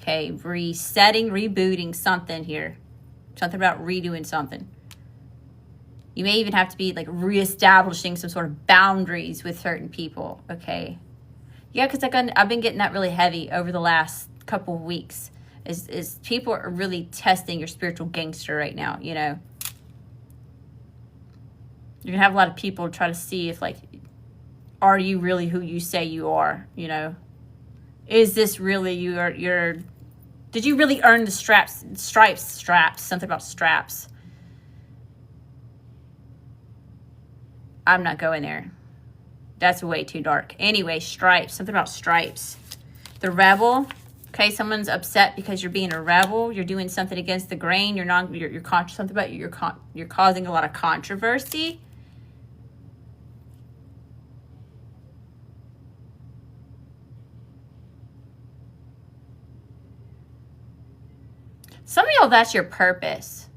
okay, resetting, rebooting something here. Something about redoing something. You may even have to be like reestablishing some sort of boundaries with certain people, okay? Yeah, because I've been getting that really heavy over the last couple of weeks. Is people are really testing your spiritual gangster right now, you know? You're going to have a lot of people try to see if, like, are you really who you say you are, you know? Is this really your did you really earn the stripes, something about straps. I'm not going there. That's way too dark. Anyway, stripes, something about stripes. The rebel. Okay, someone's upset because you're being a rebel. You're doing something against the grain. You're something about you're causing a lot of controversy. Some of y'all, that's your purpose.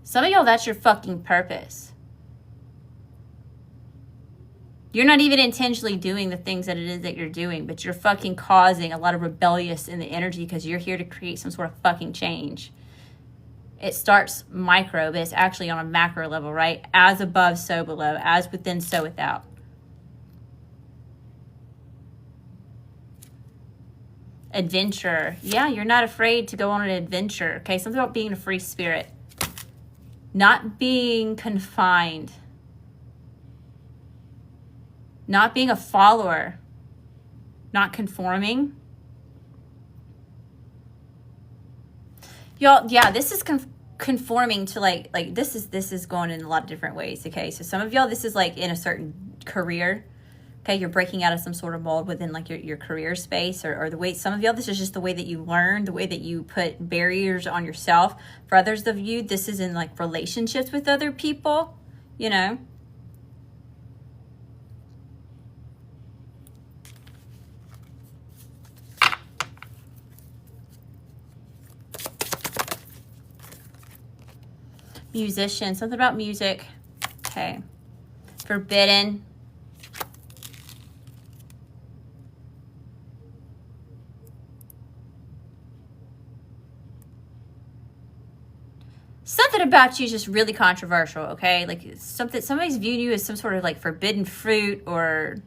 Some of y'all, that's your fucking purpose. You're not even intentionally doing the things that it is that you're doing, but you're fucking causing a lot of rebellious in the energy because you're here to create some sort of fucking change. It starts micro, but it's actually on a macro level, right? As above, so below. As within, so without. Adventure. Yeah, you're not afraid to go on an adventure. Okay, something about being a free spirit. Not being confined. Not being a follower. Not conforming. Y'all, yeah, this is conforming to like this is going in a lot of different ways, okay? So some of y'all, this is like in a certain career. Okay, you're breaking out of some sort of mold within like your career space or the way, some of y'all, this is just the way that you learn, the way that you put barriers on yourself. For others of you, this is in like relationships with other people, you know. Musician, something about music. Okay. Forbidden. Something about you is just really controversial, okay? Like something, somebody's viewing you as some sort of like forbidden fruit or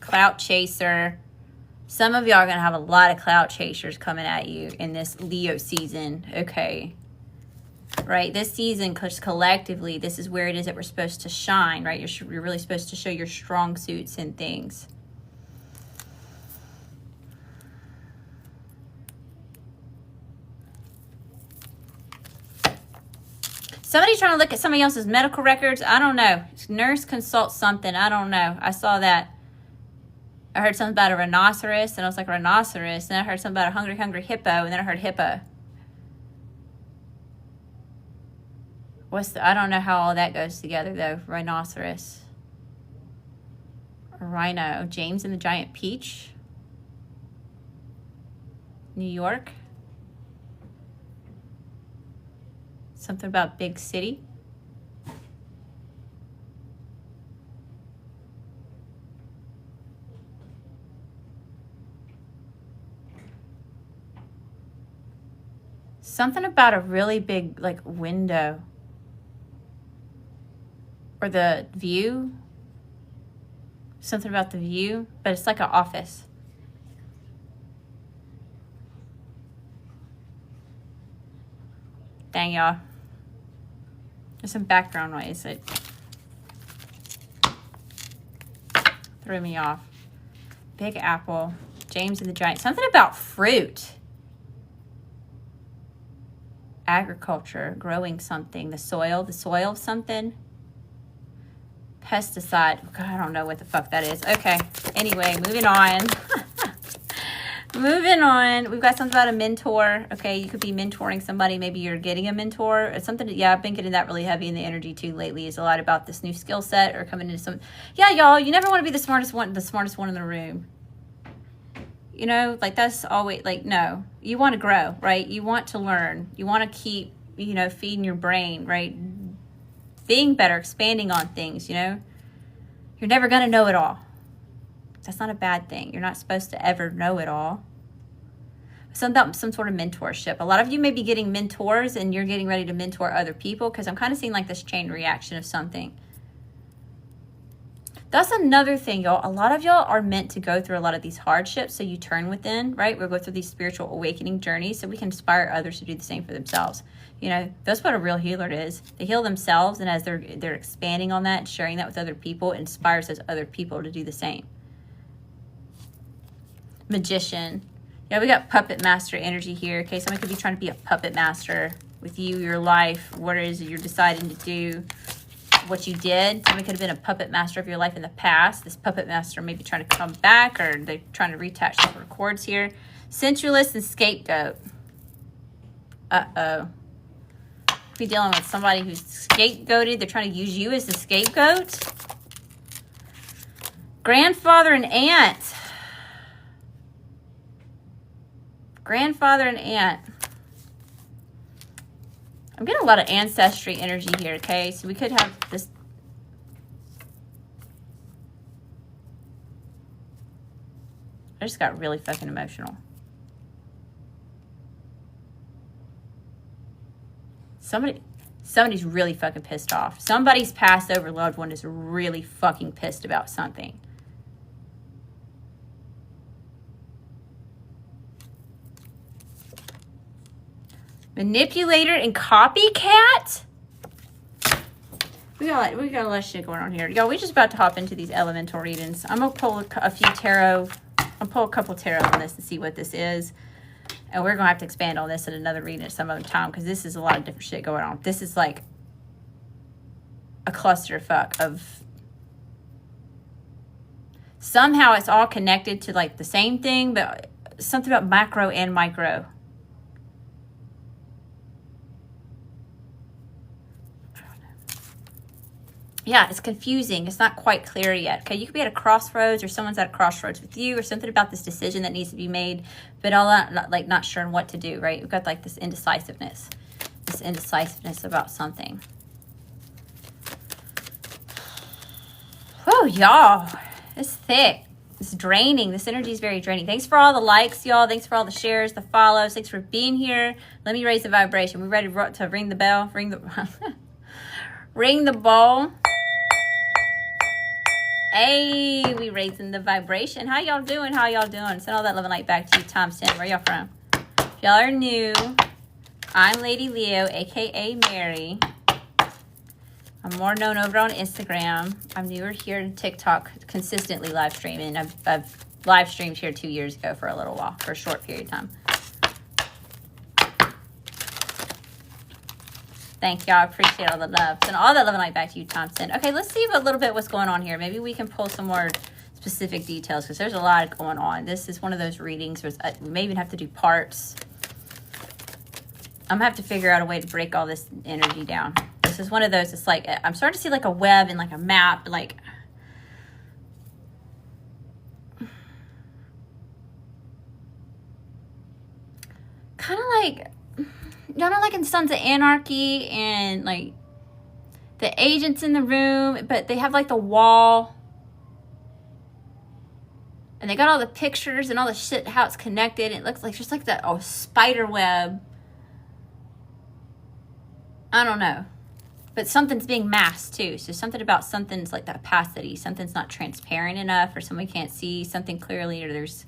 clout chaser. Some of y'all are going to have a lot of clout chasers coming at you in this Leo season, okay? Right? This season, because collectively, this is where it is that we're supposed to shine, right? You're really supposed to show your strong suits and things. Somebody's trying to look at somebody else's medical records. I don't know. Nurse consult something. I don't know. I saw that. I heard something about a rhinoceros, and I was like, rhinoceros. And I heard something about a hungry, hungry hippo, and then I heard hippo. I don't know how all that goes together, though. Rhinoceros. A rhino. James and the Giant Peach. New York. Something about big city. Something about a really big, like, window. Or the view. Something about the view. But it's like an office. Dang, y'all. There's some background noise that threw me off. Big apple. James and the Giant. Something about fruit. Agriculture. Growing something. The soil of something. Pesticide. God, I don't know what the fuck that is. Okay. Anyway, moving on. Moving on. We've got something about a mentor. Okay, you could be mentoring somebody. Maybe you're getting a mentor. It's something. Yeah, I've been getting that really heavy in the energy too lately. Is a lot about this new skill set or coming into some. Yeah, y'all. You never want to be the smartest one in the room. You know, like that's always like no. You want to grow, right? You want to learn. You want to keep, you know, feeding your brain, right? Being better, expanding on things. You know, you're never gonna know it all. That's not a bad thing. You're not supposed to ever know it all. Some sort of mentorship. A lot of you may be getting mentors and you're getting ready to mentor other people because I'm kind of seeing like this chain reaction of something. That's another thing, y'all. A lot of y'all are meant to go through a lot of these hardships so you turn within, right? We'll go through these spiritual awakening journeys so we can inspire others to do the same for themselves. You know, that's what a real healer is. They heal themselves, and as they're expanding on that and sharing that with other people, it inspires those other people to do the same. Magician. Yeah, we got puppet master energy here. Okay, someone could be trying to be a puppet master with you, your life, what it is you're deciding to do, what you did. Someone could have been a puppet master of your life in the past. This puppet master may be trying to come back, or they're trying to reattach some cords here. Sensualist and scapegoat. Uh-oh. Be dealing with somebody who's scapegoated. They're trying to use you as the scapegoat. Grandfather and aunt. Grandfather and aunt. I'm getting a lot of ancestry energy here, okay? So we could have this. I just got really fucking emotional. Somebody's really fucking pissed off. Somebody's passed over loved one is really fucking pissed about something. Manipulator and copycat? We got a lot of shit going on here. Y'all, we just about to hop into these elemental readings. I'm going to pull a few tarot. I'll pull a couple tarot on this and see what this is. And we're going to have to expand on this in another reading at some other time because this is a lot of different shit going on. This is like a clusterfuck of... Somehow it's all connected to like the same thing, but something about macro and micro. Yeah, it's confusing. It's not quite clear yet. Okay, you could be at a crossroads, or someone's at a crossroads with you, or something about this decision that needs to be made, but all that, like, not sure what to do, right? We've got like this indecisiveness about something. Oh, y'all, it's thick. It's draining. This energy is very draining. Thanks for all the likes, y'all. Thanks for all the shares, the follows. Thanks for being here. Let me raise the vibration. We ready to ring the bell? Ring the ring the bell. Hey, we raising the vibration. How y'all doing? How y'all doing? Send all that love and light back to you, Tom Sin. Where y'all from? If y'all are new, I'm Lady Leo, aka Mary. I'm more known over on Instagram. I'm newer here to TikTok, consistently live streaming. I've live streamed here 2 years ago for a little while, for a short period of time. Thank y'all. I appreciate all the love. Send all that love and light back to you, Thompson. Okay, let's see a little bit what's going on here. Maybe we can pull some more specific details because there's a lot going on. This is one of those readings where we may even have to do parts. I'm going to have to figure out a way to break all this energy down. This is one of those, it's like, I'm starting to see like a web and like a map, like... kind of like... Y'all know, like in Sons of Anarchy, and like the agents in the room, but they have like the wall, and they got all the pictures and all the shit, how it's connected. It looks like just like that spider web. I don't know, but something's being masked too. So something about something's like the opacity. Something's not transparent enough, or somebody can't see something clearly, or there's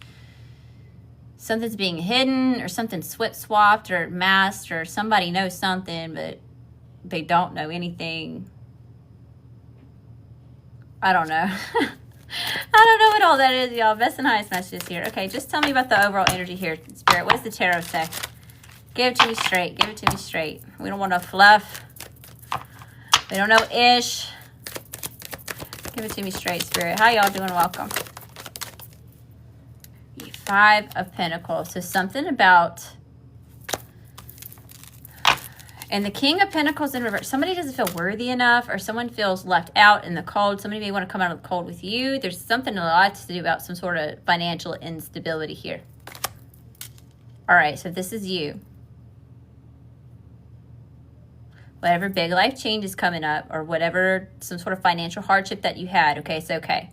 something's being hidden, or something swapped or masked, or somebody knows something but they don't know anything. I don't know. I don't know what all that is, y'all. Best and highest messages here. Okay, just tell me about the overall energy here, Spirit. What does the tarot say? Give it to me straight. Give it to me straight. We don't want no fluff. We don't know ish. Give it to me straight, Spirit. How y'all doing? Welcome. 5 of Pentacles. So something about, and the King of Pentacles in reverse. Somebody doesn't feel worthy enough, or someone feels left out in the cold. Somebody may want to come out of the cold with you. There's something a lot to do about some sort of financial instability here. All right, so this is you. Whatever big life change is coming up, or whatever, some sort of financial hardship that you had, okay, it's okay.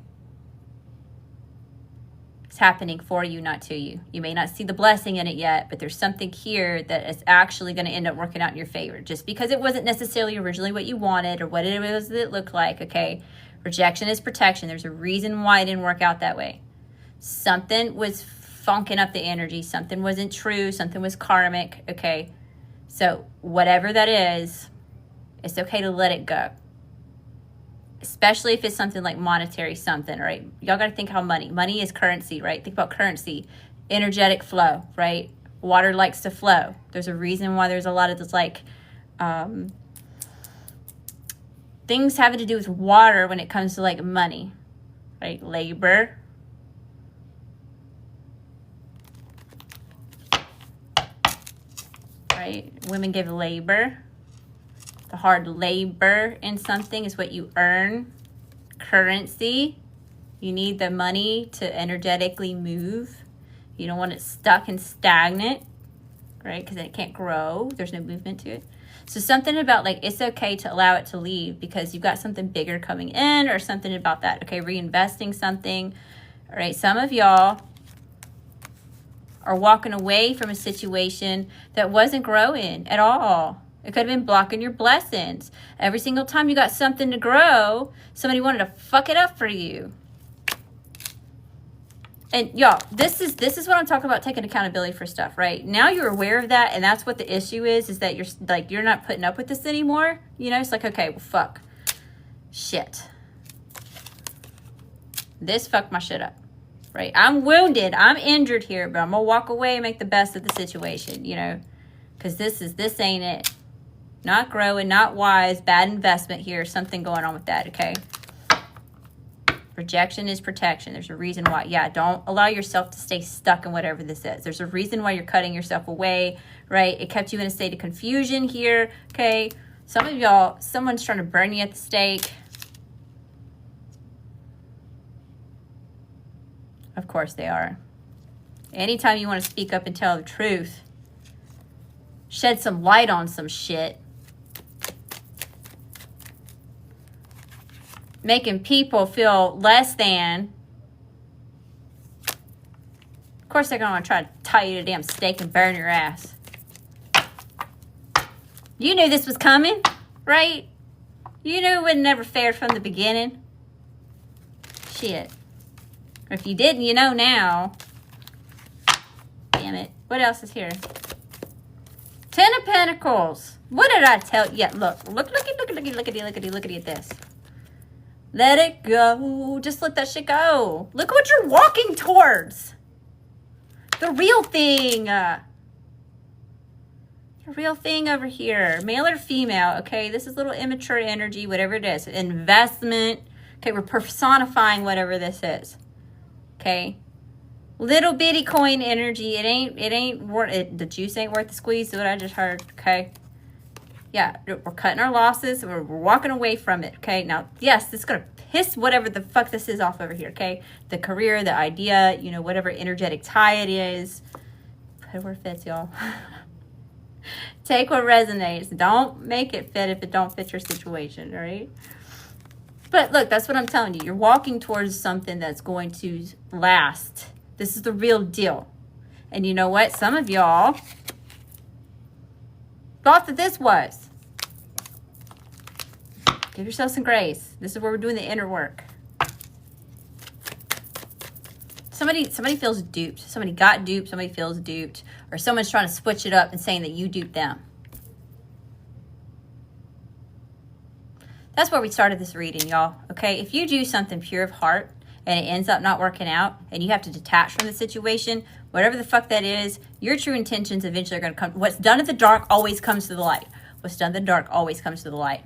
It's happening for you, not to you. You may not see the blessing in it yet, but there's something here that is actually going to end up working out in your favor. Just because it wasn't necessarily originally what you wanted, or what it was that it looked like, okay? Rejection is protection. There's a reason why it didn't work out that way. Something was funking up the energy. Something wasn't true. Something was karmic, okay? So whatever that is, it's okay to let it go. Especially if it's something like monetary something, right? Y'all got to think how money is currency, right? Think about currency, energetic flow, right? Water likes to flow. There's a reason why there's a lot of this like things having to do with water when it comes to like money, right? Labor. Right? Women give labor. The hard labor in something is what you earn. Currency. You need the money to energetically move. You don't want it stuck and stagnant, right? Because it can't grow. There's no movement to it. So something about like it's okay to allow it to leave because you've got something bigger coming in, or something about that. Okay, reinvesting something. All right, some of y'all are walking away from a situation that wasn't growing at all. It could have been blocking your blessings. Every single time you got something to grow, somebody wanted to fuck it up for you. And y'all, this is what I'm talking about, taking accountability for stuff, right? Now you're aware of that, and that's what the issue is that you're not putting up with this anymore. You know, it's like, okay, well, fuck. Shit. This fucked my shit up. right? I'm wounded. I'm injured here, but I'm going to walk away and make the best of the situation, you know, because this ain't it. Not growing, not wise, bad investment here. Something going on with that, okay? Rejection is protection. There's a reason why. Yeah, don't allow yourself to stay stuck in whatever this is. There's a reason why you're cutting yourself away, right? It kept you in a state of confusion here, okay? Some of y'all, someone's trying to burn you at the stake. Of course they are. Anytime you want to speak up and tell the truth, shed some light on some shit, making people feel less than, of course they're going to try to tie you to a damn stake and burn your ass. You knew this was coming, right? You knew it would never fared from the beginning. Shit. If you didn't, you know now. Damn it. What else is here? 10 of Pentacles. What did I tell you? Yeah, look at this. Let it go. Just let that shit go. Look what you're walking towards. The real thing. The real thing over here. Male or female, okay? This is little immature energy, whatever it is. Investment. Okay, we're personifying whatever this is. Okay? Little bitty coin energy. It ain't worth it. The juice ain't worth the squeeze, is what I just heard. Okay? Yeah, we're cutting our losses. We're walking away from it. Okay? Now, yes, this is going to piss whatever the fuck this is off over here. Okay? The career, the idea, you know, whatever energetic tie it is. Put it where it fits, y'all. Take what resonates. Don't make it fit if it don't fit your situation, all right? But look, that's what I'm telling you. You're walking towards something that's going to last. This is the real deal. And you know what? Some of y'all thought that this was. Give yourself some grace. This is where we're doing the inner work. Somebody feels duped. Somebody got duped. Somebody feels duped. Or someone's trying to switch it up and saying that you duped them. That's where we started this reading, y'all. Okay? If you do something pure of heart and it ends up not working out and you have to detach from the situation, whatever the fuck that is, your true intentions eventually are going to come. What's done in the dark always comes to the light. What's done in the dark always comes to the light.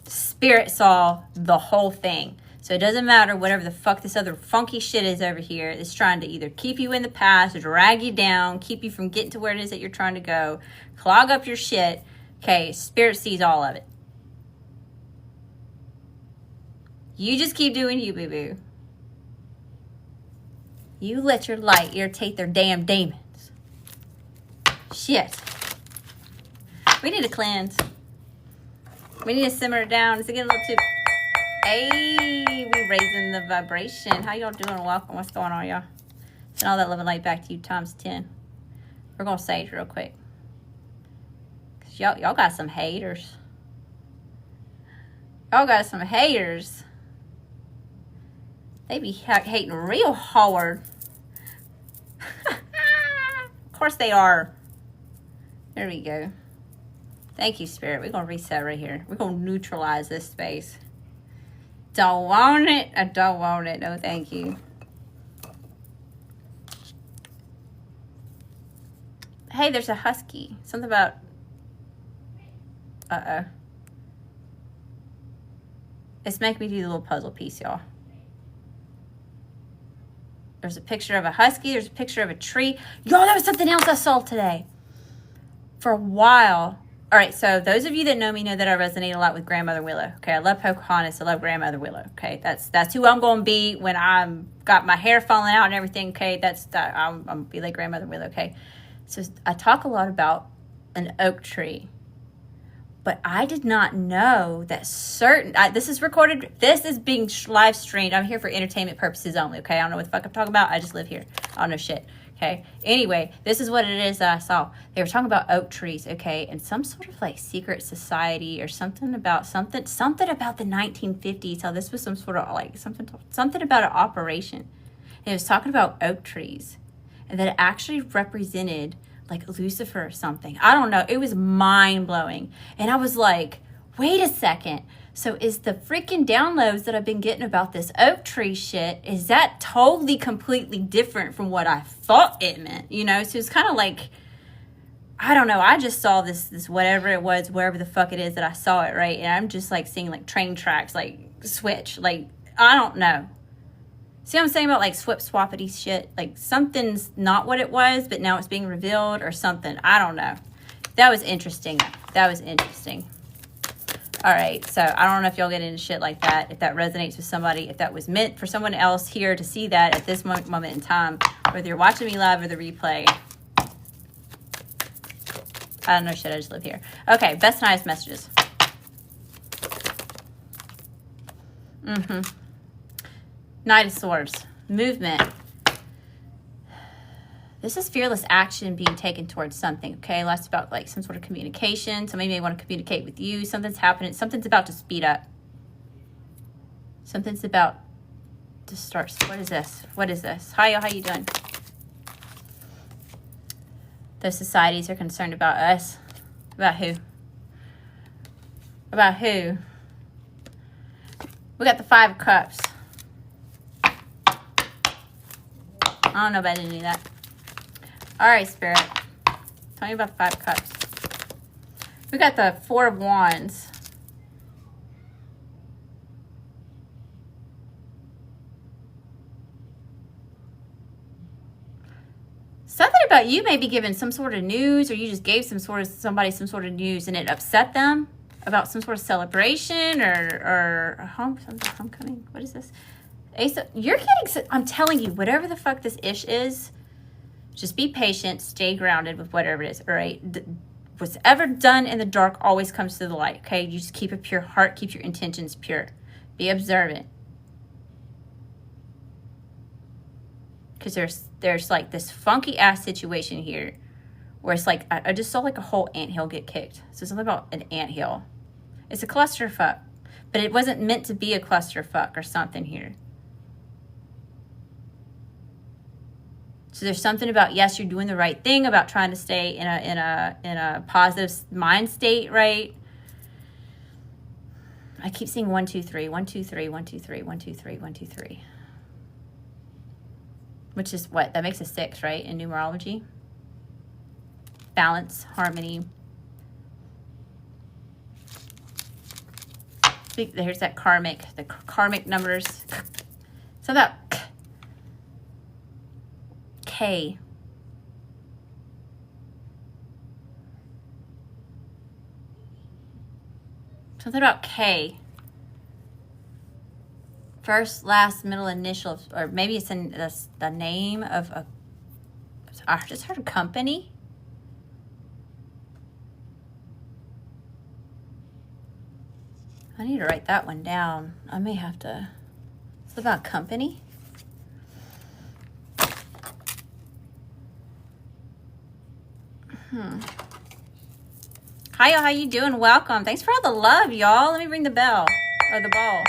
Spirit saw the whole thing. So it doesn't matter whatever the fuck this other funky shit is over here. It's trying to either keep you in the past, drag you down, keep you from getting to where it is that you're trying to go, clog up your shit. Okay, Spirit sees all of it. You just keep doing you, boo-boo. You let your light irritate their damn demons. Shit. We need to cleanse. We need to simmer it down. Is it getting a little too... Hey, we raising the vibration. How y'all doing? Welcome. What's going on, y'all? Send all that love and light back to you times 10. We're going to sage real quick. Because y'all got some haters. Y'all got some haters. They be hating real hard. Of course they are. There we go. Thank you, Spirit. We're going to reset right here. We're going to neutralize this space. Don't want it. I don't want it. No, thank you. Hey, there's a husky. Something about... Uh-oh. It's making me do the little puzzle piece, y'all. There's a picture of a husky. There's a picture of a tree. Y'all, that was something else I saw today. For a while... All right, so those of you that know me know that I resonate a lot with Grandmother Willow. Okay, I love Pocahontas. I love Grandmother Willow. Okay, that's who I'm going to be when I'm got my hair falling out and everything. Okay, I'm going to be like Grandmother Willow. Okay, so I talk a lot about an oak tree, but I did not know that this is recorded. This is being live streamed. I'm here for entertainment purposes only. Okay, I don't know what the fuck I'm talking about. I just live here. I don't know shit. Okay. Anyway, this is what it is that I saw. They were talking about oak trees, okay, and some sort of like secret society or something about the 1950s. How this was some sort of like something about an operation. And it was talking about oak trees, and that it actually represented like Lucifer or something. I don't know. It was mind blowing, and I was like, wait a second. So is the freaking downloads that I've been getting about this oak tree shit, is that totally, completely different from what I thought it meant? You know, so it's kind of like, I don't know. I just saw this whatever it was, wherever the fuck it is that I saw it, right? And I'm just like seeing like train tracks, like switch, like, I don't know. See what I'm saying about like swappity shit? Like something's not what it was, but now it's being revealed or something. I don't know. That was interesting. That was interesting. All right, so I don't know if y'all get into shit like that, if that resonates with somebody, if that was meant for someone else here to see that at this moment in time, whether you're watching me live or the replay. I don't know shit, I just live here. Okay, best and highest messages. Knight of Swords, movement. This is fearless action being taken towards something, okay? Last about like some sort of communication. Somebody may want to communicate with you. Something's happening. Something's about to speed up. Something's about to start. What is this? What is this? Hi, how you doing? Those societies are concerned about us. About who? About who? We got the 5 of Cups. I don't know about any of that. All right, Spirit. Tell me about the 5 of Cups. We got the 4 of Wands. Something about you may be given some sort of news, or you just gave somebody some sort of news and it upset them about some sort of celebration or homecoming. What is this? Ace of, you're getting, I'm telling you, whatever the fuck this ish is, just be patient, stay grounded with whatever it is, all right? What's ever done in the dark always comes to the light, okay? You just keep a pure heart, keep your intentions pure. Be observant. Because there's like this funky ass situation here where it's like, I just saw like a whole anthill get kicked. So something about an anthill. It's a clusterfuck, but it wasn't meant to be a clusterfuck or something here. So there's something about, yes, you're doing the right thing, about trying to stay in a positive mind state, right? I keep seeing 1, 2, 3, 1, 2, 3, 1, 2, 3, 1, 2, 3, 1, 2, 3. Which is what? That makes a 6, right? In numerology. Balance, harmony. There's that the karmic numbers. So that K. Something about K. First, last, middle, initial, or maybe it's in the name of a, I just heard a company. I need to write that one down. I may have to. It's about company. Hi, y'all. How you doing? Welcome. Thanks for all the love, y'all. Let me ring the bell. Or the ball.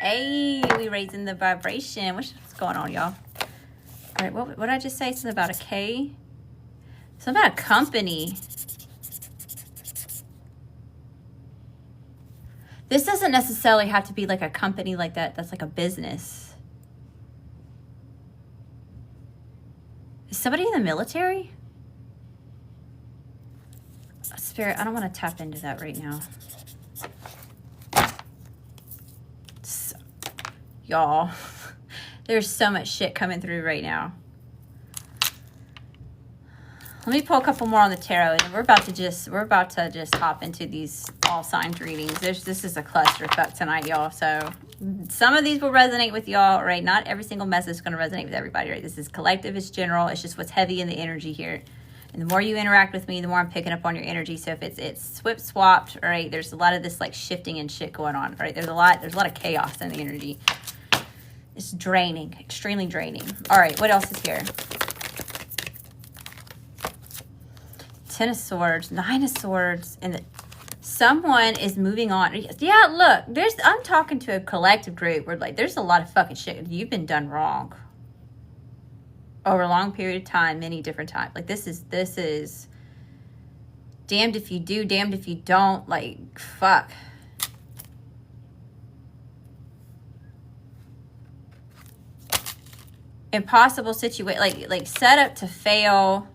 Hey, we raising the vibration. What's going on, y'all? All right, what did I just say? Something about a K? Something about a company. This doesn't necessarily have to be like a company like that. That's like a business. Is somebody in the military? Spirit, I don't want to tap into that right now. Y'all, there's so much shit coming through right now. Let me pull a couple more on the tarot, and we're about to just hop into these all signs readings. This is a clusterfuck tonight, y'all. So some of these will resonate with y'all, right? Not every single message is going to resonate with everybody, right? This is collective, it's general, it's just what's heavy in the energy here. And the more you interact with me, the more I'm picking up on your energy. So if it's swapped, all right, there's a lot of this like shifting and shit going on, right? There's a lot of chaos in the energy. It's draining, extremely draining. All right, what else is here? 10 of Swords, 9 of Swords, and someone is moving on. Yeah, look, I'm talking to a collective group where like there's a lot of fucking shit. You've been done wrong over a long period of time, many different times. Like this is damned if you do, damned if you don't. Like fuck, impossible situation, like set up to fail.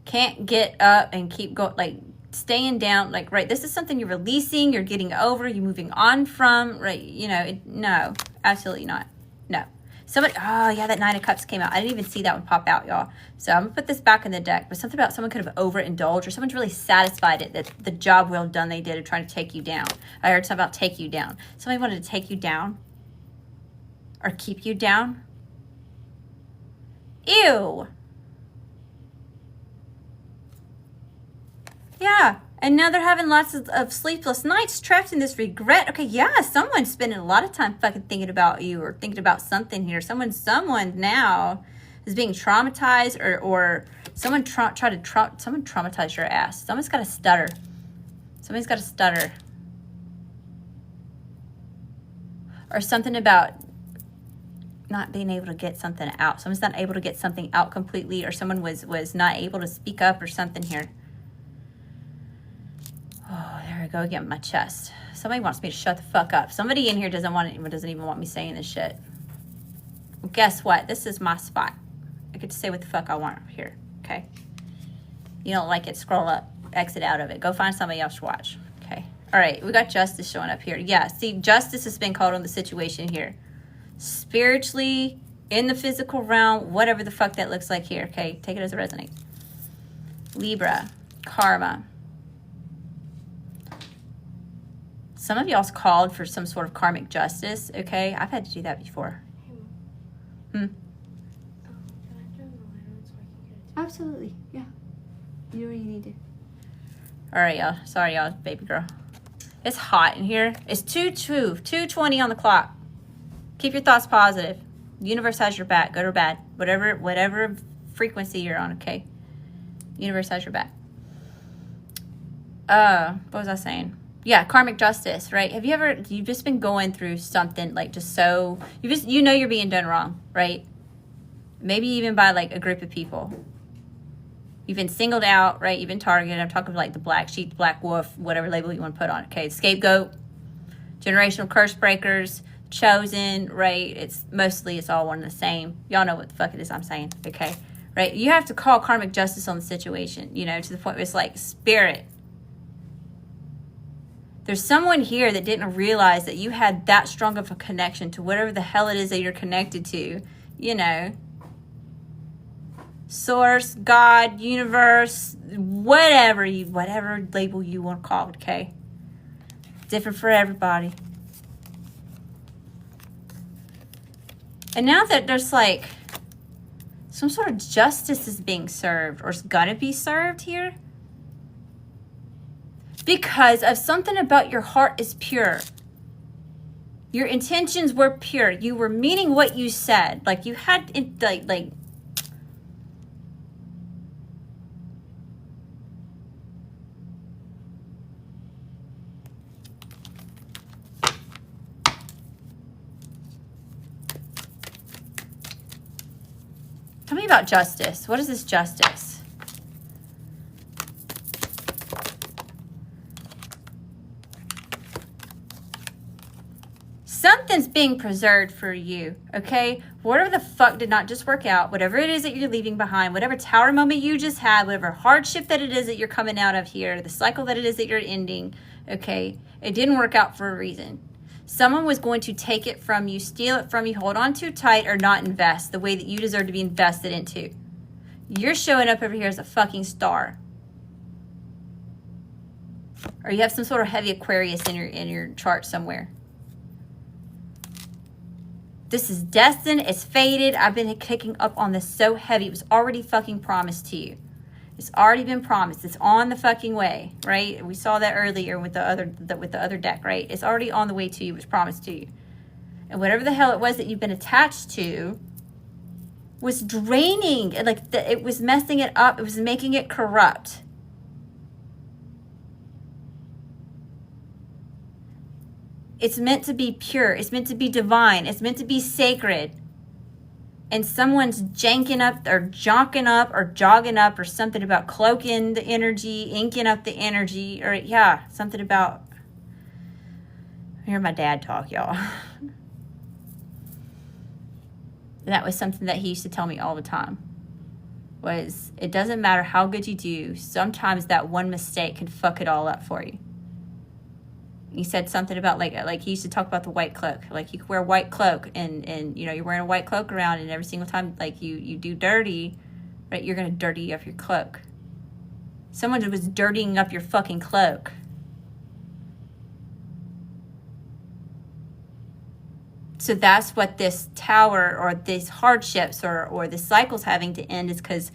Can't get up and keep going, like staying down, like, right, this is something you're releasing, you're getting over, you're moving on from, right, you know, no, absolutely not, no. Somebody, oh yeah, that Nine of Cups came out. I didn't even see that one pop out, y'all. So I'm gonna put this back in the deck, but something about someone could have overindulged, or someone's really satisfied that the job well done they did of trying to take you down. I heard something about take you down. Somebody wanted to take you down or keep you down. Ew. Yeah, and now they're having lots of sleepless nights, trapped in this regret. Okay, yeah, someone's spending a lot of time fucking thinking about you or thinking about something here. Someone now is being traumatized, or someone someone traumatized your ass. Someone's got a stutter. Somebody's got a stutter. Or something about not being able to get something out. Someone's not able to get something out completely, or someone was not able to speak up or something here. Oh, there we go again, my chest. Somebody wants me to shut the fuck up. Somebody in here doesn't even want me saying this shit. Well, guess what? This is my spot. I get to say what the fuck I want here, okay? You don't like it, scroll up, exit out of it. Go find somebody else to watch, okay? All right, we got justice showing up here. Yeah, see, justice has been called on the situation here. Spiritually, in the physical realm, whatever the fuck that looks like here, okay? Take it as it resonates. Libra, karma. Some of y'all's called for some sort of karmic justice, okay? I've had to do that before. Absolutely, yeah. You do what you need to. All right, y'all. Sorry, y'all, baby girl. It's hot in here. It's 2:20 on the clock. Keep your thoughts positive. The universe has your back, good or bad. Whatever frequency you're on, okay? The universe has your back. What was I saying? Yeah, karmic justice, right? You've just been going through something, like, just so, you know you're being done wrong, right? Maybe even by, like, a group of people. You've been singled out, right? You've been targeted. I'm talking like the black sheep, the black wolf, whatever label you want to put on it, okay? Scapegoat, generational curse breakers, chosen, right? It's all one and the same. Y'all know what the fuck it is I'm saying, okay? Right? You have to call karmic justice on the situation, you know, to the point where it's like, spirit. There's someone here that didn't realize that you had that strong of a connection to whatever the hell it is that you're connected to, you know. Source, God, universe, whatever label you want to call it, okay? Different for everybody. And now that there's like some sort of justice is being served, or is gonna be served here, because of something about your heart is pure. Your intentions were pure. You were meaning what you said. Like, you had it, like tell me about justice. What is this justice? Something's being preserved for you, okay? Whatever the fuck did not just work out, whatever it is that you're leaving behind, whatever tower moment you just had, whatever hardship that it is that you're coming out of here, the cycle that it is that you're ending, okay? It didn't work out for a reason. Someone was going to take it from you, steal it from you, hold on too tight, or not invest the way that you deserve to be invested into. You're showing up over here as a fucking star. Or you have some sort of heavy Aquarius in your chart somewhere. This is destined. It's fated. I've been kicking up on this so heavy. It was already fucking promised to you. It's already been promised. It's on the fucking way, right? We saw that earlier with the other deck, right? It's already on the way to you. It was promised to you. And whatever the hell it was that you've been attached to was draining. It was messing it up. It was making it corrupt. It's meant to be pure. It's meant to be divine. It's meant to be sacred. And someone's janking up or jonking up or jogging up or something about cloaking the energy, inking up the energy, or yeah, something about, I hear my dad talk, y'all. That was something that he used to tell me all the time. Was it doesn't matter how good you do, sometimes that one mistake can fuck it all up for you. He said something about like he used to talk about the white cloak. Like you could wear a white cloak and you know, you're wearing a white cloak around, and every single time like you do dirty, right, you're gonna dirty up your cloak. Someone was dirtying up your fucking cloak. So that's what this tower or these hardships or the cycles having to end is, because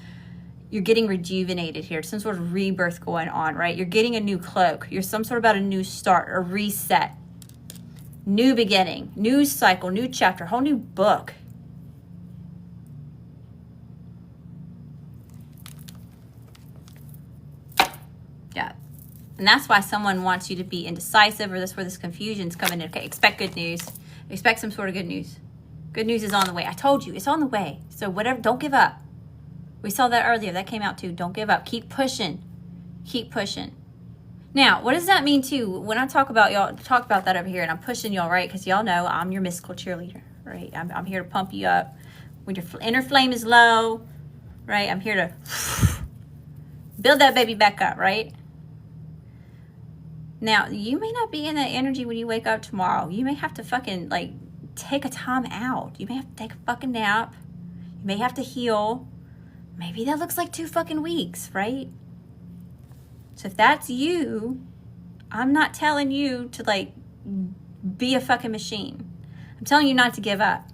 you're getting rejuvenated here. Some sort of rebirth going on, right? You're getting a new cloak. You're some sort about a new start, a reset, new beginning, new cycle, new chapter, whole new book. Yeah. And that's why someone wants you to be indecisive, or that's where this confusion's coming in. Okay, expect good news. Expect some sort of good news. Good news is on the way. I told you, it's on the way. So whatever, don't give up. We saw that earlier. That came out too. Don't give up. Keep pushing. Keep pushing. Now, what does that mean too? When I talk about y'all, talk about that over here, and I'm pushing y'all, right? Because y'all know I'm your mystical cheerleader, right? I'm here to pump you up. When your inner flame is low, right? I'm here to build that baby back up, right? Now, you may not be in that energy when you wake up tomorrow. You may have to fucking, like, take a time out. You may have to take a fucking nap. You may have to heal. Maybe that looks like 2 fucking weeks, right? So if that's you, I'm not telling you to, like, be a fucking machine. I'm telling you not to give up.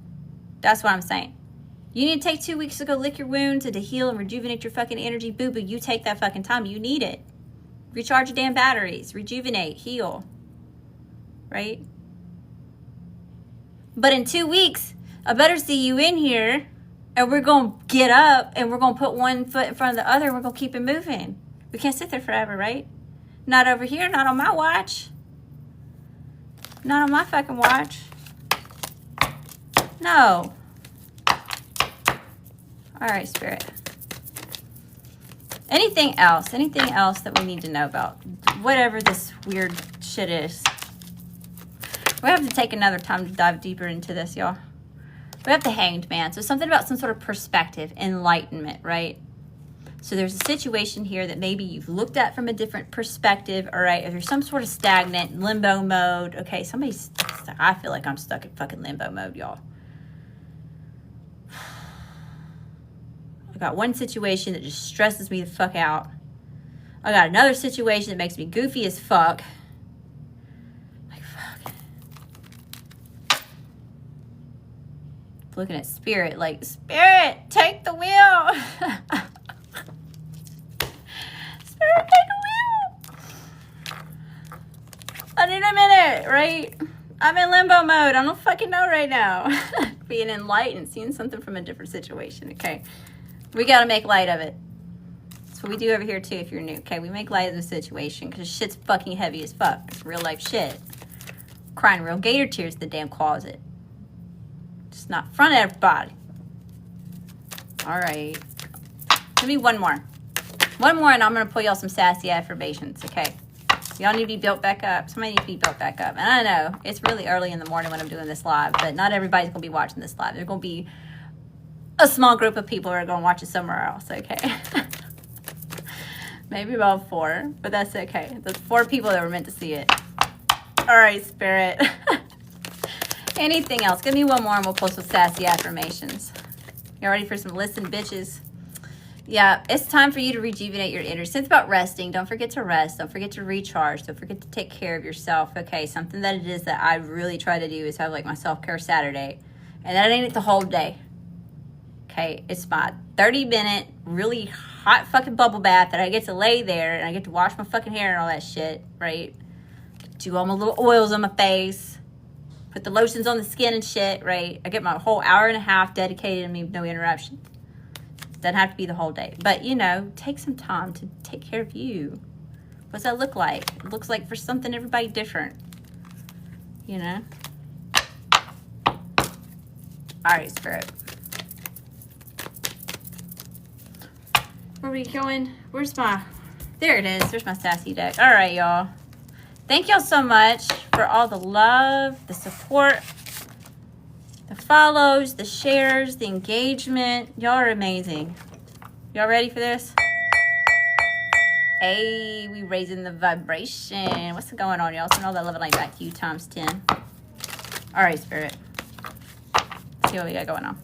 That's what I'm saying. You need to take 2 weeks to go lick your wounds and to heal and rejuvenate your fucking energy. Boo-boo, you take that fucking time. You need it. Recharge your damn batteries. Rejuvenate. Heal. Right? But in 2 weeks, I better see you in here, and we're going to get up, and we're going to put one foot in front of the other, and we're going to keep it moving. We can't sit there forever, right? Not over here. Not on my watch. Not on my fucking watch. No. All right, Spirit. Anything else that we need to know about whatever this weird shit is? We have to take another time to dive deeper into this, y'all. We have the Hanged Man. So something about some sort of perspective, enlightenment, right? So there's a situation here that maybe you've looked at from a different perspective, all right? If there's some sort of stagnant limbo mode, okay, I feel like I'm stuck in fucking limbo mode, y'all. I got one situation that just stresses me the fuck out. I got another situation that makes me goofy as fuck. Like, fuck. Looking at Spirit, like, Spirit, take the wheel. Spirit, take the wheel. I need a minute, right? I'm in limbo mode. I don't fucking know right now. Being enlightened, seeing something from a different situation, okay? We got to make light of it. That's what we do over here, too, if you're new. Okay, we make light of the situation because shit's fucking heavy as fuck. It's real life shit. Crying real gator tears in the damn closet. Just not in front of everybody. All right. Give me one more. One more, and I'm going to pull y'all some sassy affirmations, okay? Y'all need to be built back up. Somebody needs to be built back up. And I know, it's really early in the morning when I'm doing this live, but not everybody's going to be watching this live. There's going to be a small group of people are going to watch it somewhere else, okay? Maybe about 4, but that's okay. There's 4 people that were meant to see it. All right, Spirit. Anything else? Give me one more and we'll post some sassy affirmations. You ready for some listen, bitches? Yeah, it's time for you to rejuvenate your energy. It's about resting. Don't forget to rest. Don't forget to recharge. Don't forget to take care of yourself, okay? Something that it is that I really try to do is have like my self-care Saturday. And that ain't it the whole day. Okay, it's my 30-minute, really hot fucking bubble bath that I get to lay there and I get to wash my fucking hair and all that shit, right? Do all my little oils on my face, put the lotions on the skin and shit, right? I get my whole hour and a half dedicated to me, no interruption. Doesn't have to be the whole day. But, you know, take some time to take care of you. What's that look like? It looks like for something everybody different, you know? All right, Spirit. Where are we going? Where's my... There it is. There's my sassy deck. All right, y'all. Thank y'all so much for all the love, the support, the follows, the shares, the engagement. Y'all are amazing. Y'all ready for this? Hey, we raising the vibration. What's going on, y'all? Send all that love and light back to you times 10. All right, Spirit. Let's see what we got going on.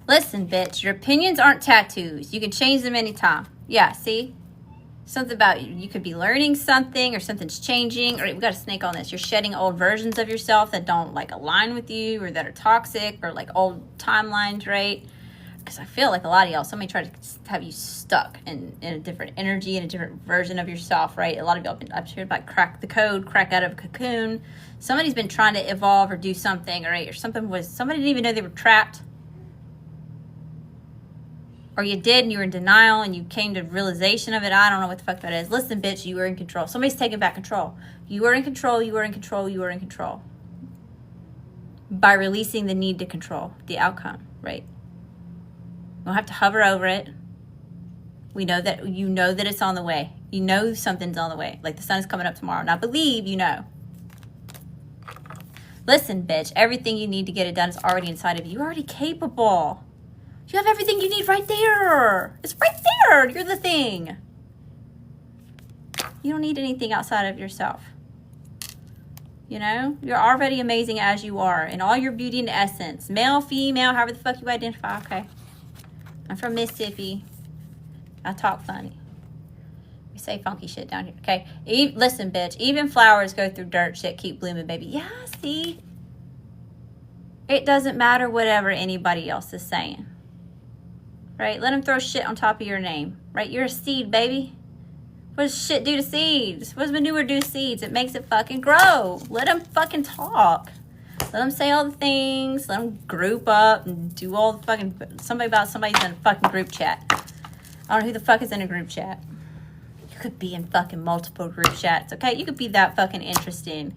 Listen, bitch, your opinions aren't tattoos. You can change them anytime. Yeah, see? Something about you could be learning something or something's changing. Or we got a snake on this. You're shedding old versions of yourself that don't like align with you or that are toxic or like old timelines, right? Because I feel like a lot of y'all, somebody tried to have you stuck in a different energy and a different version of yourself, right? A lot of y'all been, I've heard about crack the code, crack out of a cocoon. Somebody's been trying to evolve or do something, right? Or somebody didn't even know they were trapped. Or you did and you were in denial and you came to realization of it. I don't know what the fuck that is. Listen, bitch, you were in control. Somebody's taking back control. You were in control, you were in control, you were in control. By releasing the need to control the outcome, right? You don't have to hover over it. We know that you know that it's on the way. You know something's on the way. Like the sun is coming up tomorrow. And I believe you know. Listen, bitch, everything you need to get it done is already inside of you. You're already capable. You have everything you need right there. It's right there. You're the thing. You don't need anything outside of yourself. You know? You're already amazing as you are. In all your beauty and essence. Male, female, however the fuck you identify. Okay. I'm from Mississippi. I talk funny. We say funky shit down here. Okay. Listen, bitch. Even flowers go through dirt. Shit keep blooming, baby. Yeah, see? It doesn't matter whatever anybody else is saying. Right? Let them throw shit on top of your name. Right? You're a seed, baby. What does shit do to seeds? What does manure do to seeds? It makes it fucking grow. Let them fucking talk. Let them say all the things. Let them group up and do all the fucking... Somebody's in a fucking group chat. I don't know who the fuck is in a group chat. You could be in fucking multiple group chats, okay? You could be that fucking interesting.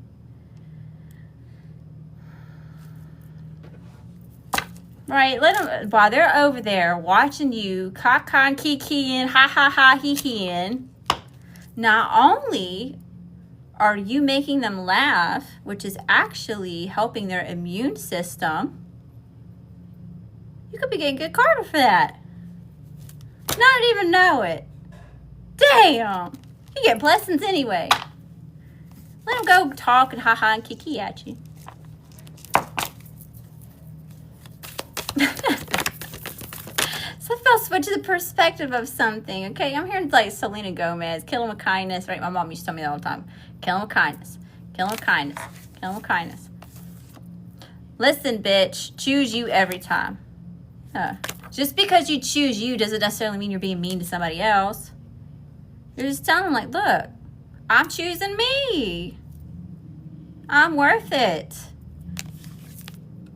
Right, let them, while they're over there watching you, caca and kikiing, ha ha ha he-heing, not only are you making them laugh, which is actually helping their immune system, you could be getting good karma for that. Not even know it. Damn, you get blessings anyway. Let them go talk and ha ha and kiki at you. So I feel switch the perspective of something, okay? I'm hearing like Selena Gomez, kill him with kindness, right? My mom used to tell me that all the time. Kill him with kindness, kill him with kindness, kill him with kindness. Listen, bitch, choose you every time. Just because you choose you doesn't necessarily mean you're being mean to somebody else. You're just telling them like, look, I'm choosing me. I'm worth it.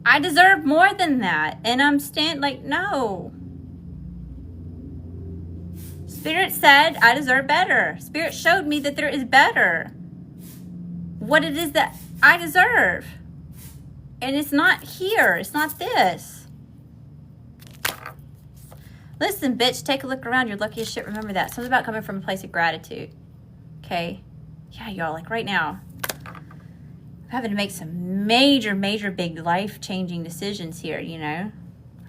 I deserve more than that. And I'm no. Spirit said I deserve better. Spirit showed me that there is better. What it is that I deserve. And it's not here. It's not this. Listen, bitch, take a look around. You're lucky as shit. Remember that. Something about coming from a place of gratitude. Okay? Yeah, y'all, like right now. I'm having to make some major big life-changing decisions here, you know.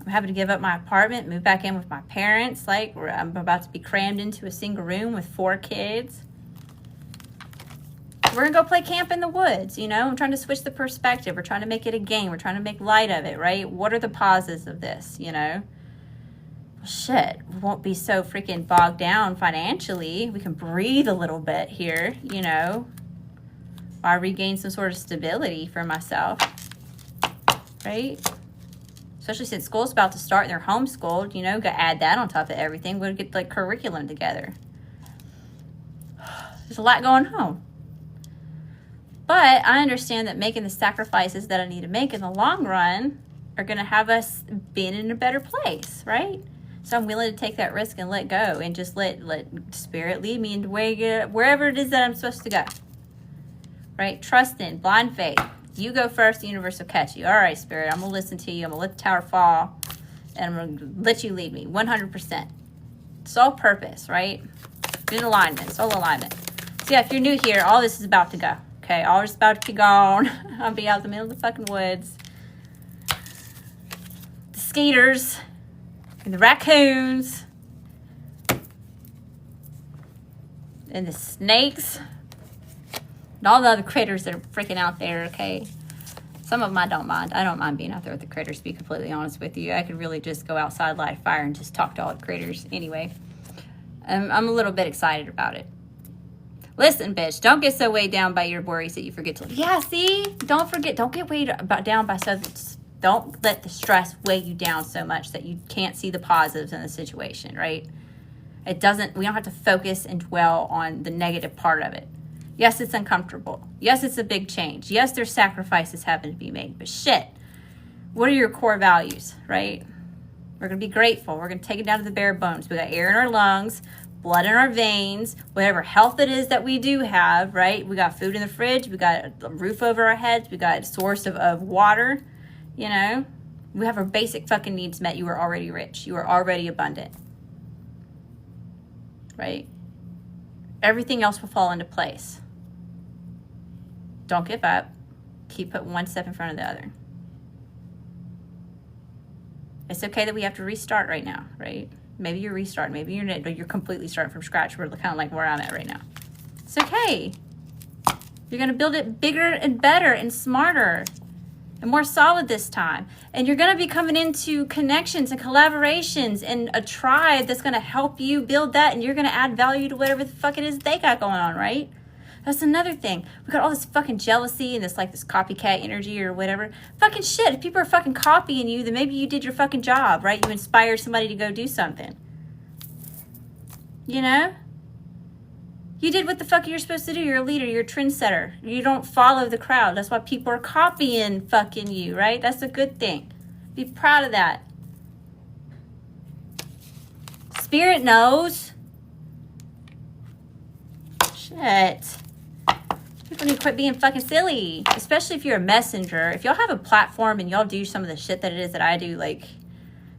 I'm having to give up my apartment, move back in with my parents. Like, I'm about to be crammed into a single room with 4 kids. We're going to go play camp in the woods, you know. I'm trying to switch the perspective. We're trying to make it a game. We're trying to make light of it, right? What are the pauses of this, you know? Well, shit, we won't be so freaking bogged down financially. We can breathe a little bit here, you know. I regain some sort of stability for myself, right? Especially since school's about to start and they're homeschooled, you know, got to add that on top of everything. We'll get like curriculum together. There's a lot going on. But I understand that making the sacrifices that I need to make in the long run are going to have us being in a better place, right? So I'm willing to take that risk and let go and just let Spirit lead me into wherever it is that I'm supposed to go. Right? Trust in, blind faith. You go first, the universe will catch you. All right, Spirit, I'm going to listen to you. I'm going to let the tower fall, and I'm going to let you lead me 100%. Soul purpose, right? In alignment, soul alignment. So yeah, if you're new here, all this is about to go. Okay, all this is about to be gone. I'll be out in the middle of the fucking woods. The skeeters and the raccoons and the snakes and all the other critters that are freaking out there, okay? Some of them I don't mind. I don't mind being out there with the critters, to be completely honest with you. I could really just go outside, light a fire, and just talk to all the critters anyway. I'm a little bit excited about it. Listen, bitch, don't get so weighed down by your worries that you forget to live. Yeah, see? Don't forget. Don't get weighed down by stuff. Don't let the stress weigh you down so much that you can't see the positives in the situation, right? We don't have to focus and dwell on the negative part of it. Yes, it's uncomfortable. Yes, it's a big change. Yes, there's sacrifices having to be made. But shit, what are your core values, right? We're going to be grateful. We're going to take it down to the bare bones. We got air in our lungs, blood in our veins, whatever health it is that we do have, right? We got food in the fridge. We got a roof over our heads. We got a source of water, you know. We have our basic fucking needs met. You are already rich. You are already abundant, right? Everything else will fall into place. Don't give up. Keep putting one step in front of the other. It's okay that we have to restart right now, right? Maybe you're restarting. Maybe you're completely starting from scratch. We're kind of like where I'm at right now. It's okay. You're going to build it bigger and better and smarter and more solid this time. And you're going to be coming into connections and collaborations and a tribe that's going to help you build that. And you're going to add value to whatever the fuck it is they got going on, right? That's another thing. We got all this fucking jealousy and this copycat energy or whatever. Fucking shit. If people are fucking copying you, then maybe you did your fucking job, right? You inspired somebody to go do something. You know? You did what the fuck you're supposed to do. You're a leader. You're a trendsetter. You don't follow the crowd. That's why people are copying fucking you, right? That's a good thing. Be proud of that. Spirit knows. Shit. People need to quit being fucking silly. Especially if you're a messenger. If y'all have a platform and y'all do some of the shit that it is that I do, like,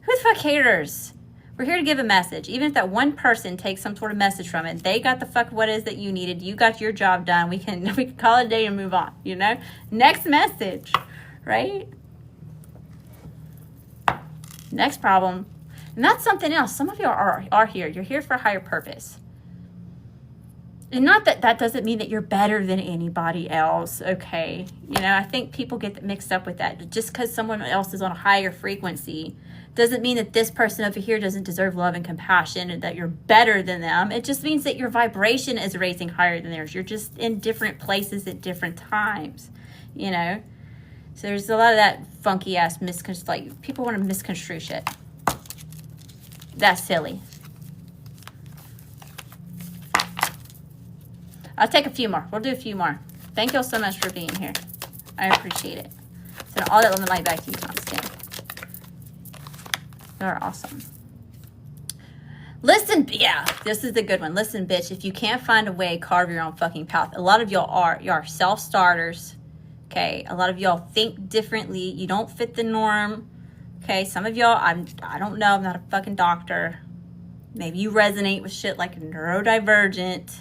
who the fuck cares? We're here to give a message. Even if that one person takes some sort of message from it, they got the fuck what it is that you needed. You got your job done. We can call it a day and move on, you know? Next message, right? Next problem. And that's something else. Some of you are here. You're here for a higher purpose. And not that doesn't mean that you're better than anybody else, okay? You know, I think people get mixed up with that. Just because someone else is on a higher frequency doesn't mean that this person over here doesn't deserve love and compassion and that you're better than them. It just means that your vibration is raising higher than theirs. You're just in different places at different times, you know? So there's a lot of that funky ass people want to misconstrue shit. That's silly. I'll take a few more. We'll do a few more. Thank you all so much for being here. I appreciate it. Send all that love and light back to you, Constance. You're awesome. Listen, yeah, this is the good one. Listen, bitch, if you can't find a way, carve your own fucking path. A lot of y'all are self-starters, okay? A lot of y'all think differently. You don't fit the norm, okay? Some of y'all, I don't know. I'm not a fucking doctor. Maybe you resonate with shit like neurodivergent.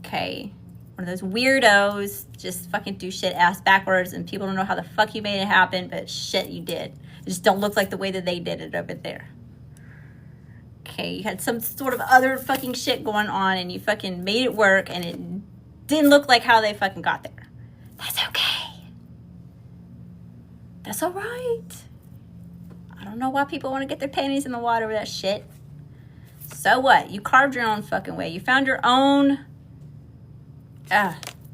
Okay, one of those weirdos, just fucking do shit ass backwards and people don't know how the fuck you made it happen, but shit, you did. It just don't look like the way that they did it over there. Okay, you had some sort of other fucking shit going on and you fucking made it work and it didn't look like how they fucking got there. That's okay. That's all right. I don't know why people want to get their panties in the water with that shit. So what? You carved your own fucking way. You found your own...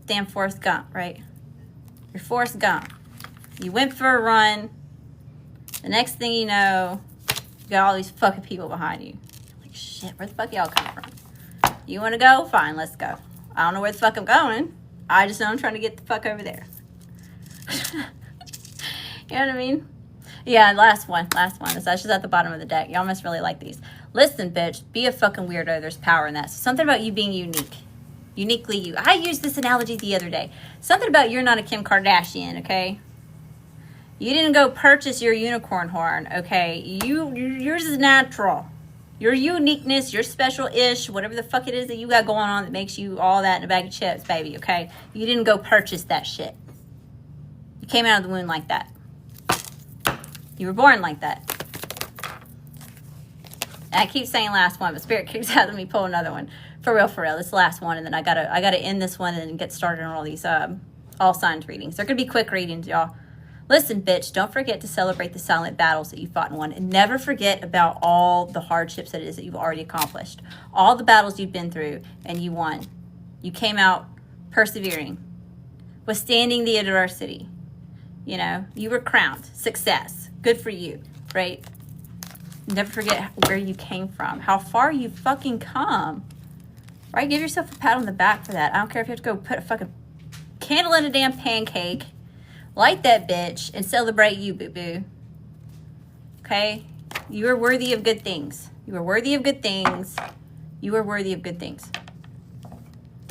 damn Forrest Gump, right? You're Forrest Gump. You went for a run. The next thing you know, you got all these fucking people behind you. Like, shit, where the fuck y'all come from? You want to go? Fine, let's go. I don't know where the fuck I'm going. I just know I'm trying to get the fuck over there. You know what I mean? Yeah, last one. That's just at the bottom of the deck. Y'all must really like these. Listen, bitch, be a fucking weirdo. There's power in that. So something about you being unique. Uniquely you. I used this analogy the other day. Something about you're not a Kim Kardashian, okay? You didn't go purchase your unicorn horn, okay? Yours is natural. Your uniqueness, your special-ish, whatever the fuck it is that you got going on that makes you all that in a bag of chips, baby, okay? You didn't go purchase that shit. You came out of the womb like that. You were born like that. And I keep saying last one, but Spirit keeps having me pull another one. For real, this is the last one, and then I gotta end this one and get started on all these all signs readings. They're gonna be quick readings, y'all. Listen, bitch, don't forget to celebrate the silent battles that you fought and won. And never forget about all the hardships that it is that you've already accomplished. All the battles you've been through and you won. You came out persevering, withstanding the adversity. You know, you were crowned. Success. Good for you, right? Never forget where you came from. How far you fucking come. Right? Give yourself a pat on the back for that. I don't care if you have to go put a fucking candle in a damn pancake. Light that bitch and celebrate you, boo-boo. Okay? You are worthy of good things. You are worthy of good things. You are worthy of good things.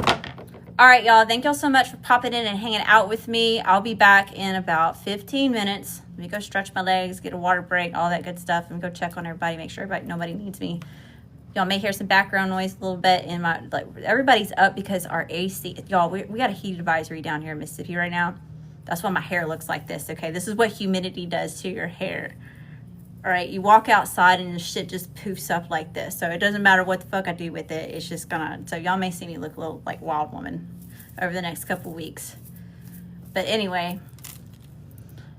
All right, y'all. Thank y'all so much for popping in and hanging out with me. I'll be back in about 15 minutes. Let me go stretch my legs, get a water break, all that good stuff, and go check on everybody, make sure nobody needs me. Y'all may hear some background noise a little bit in my, like, everybody's up because our AC, y'all, we got a heat advisory down here in Mississippi right now. That's why my hair looks like this, okay? This is what humidity does to your hair. All right, you walk outside and the shit just poofs up like this. So it doesn't matter what the fuck I do with it. It's just gonna, so y'all may see me look a little like Wild Woman over the next couple weeks. But anyway,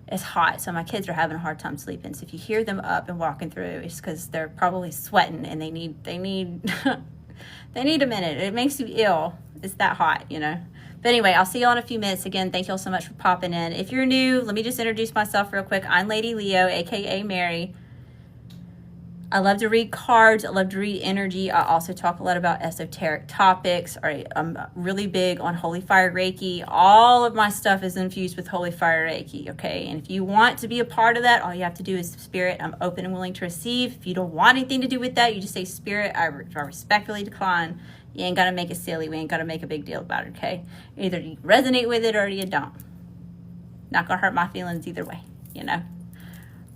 it's hot, so my kids are having a hard time sleeping. So if you hear them up and walking through, it's because they're probably sweating and they need they need a minute. It makes you ill. It's that hot, you know. But anyway, I'll see y'all in a few minutes. Again, thank y'all so much for popping in. If you're new, let me just introduce myself real quick. I'm Lady Leo, aka Mary. I love to read cards. I love to read energy. I also talk a lot about esoteric topics. All right, I'm really big on Holy Fire Reiki. All of my stuff is infused with Holy Fire Reiki, okay? And if you want to be a part of that, all you have to do is Spirit. I'm open and willing to receive. If you don't want anything to do with that, you just say, Spirit, I respectfully decline. You ain't got to make it silly. We ain't got to make a big deal about it, okay? Either you resonate with it or you don't. Not going to hurt my feelings either way, you know?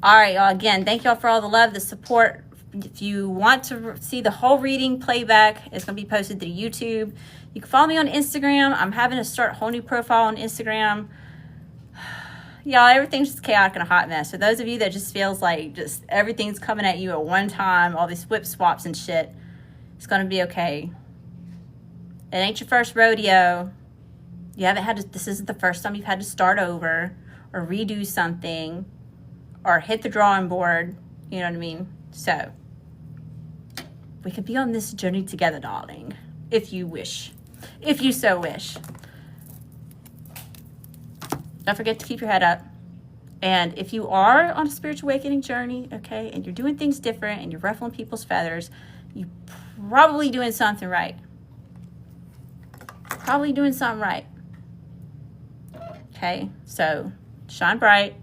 All right, y'all. Again, thank y'all for all the love, the support. If you want to see the whole reading playback, it's going to be posted to YouTube. You can follow me on Instagram. I'm having to start a whole new profile on Instagram. Y'all, everything's just chaotic and a hot mess. For those of you that just feels like just everything's coming at you at one time, all these whip swaps and shit, it's going to be okay. It ain't your first rodeo. You haven't had to, this isn't the first time you've had to start over or redo something or hit the drawing board. You know what I mean? So, we could be on this journey together, darling, if you wish. If you so wish. Don't forget to keep your head up. And if you are on a spiritual awakening journey, okay, and you're doing things different and you're ruffling people's feathers, you're probably doing something right. Probably doing something right. Okay, so shine bright.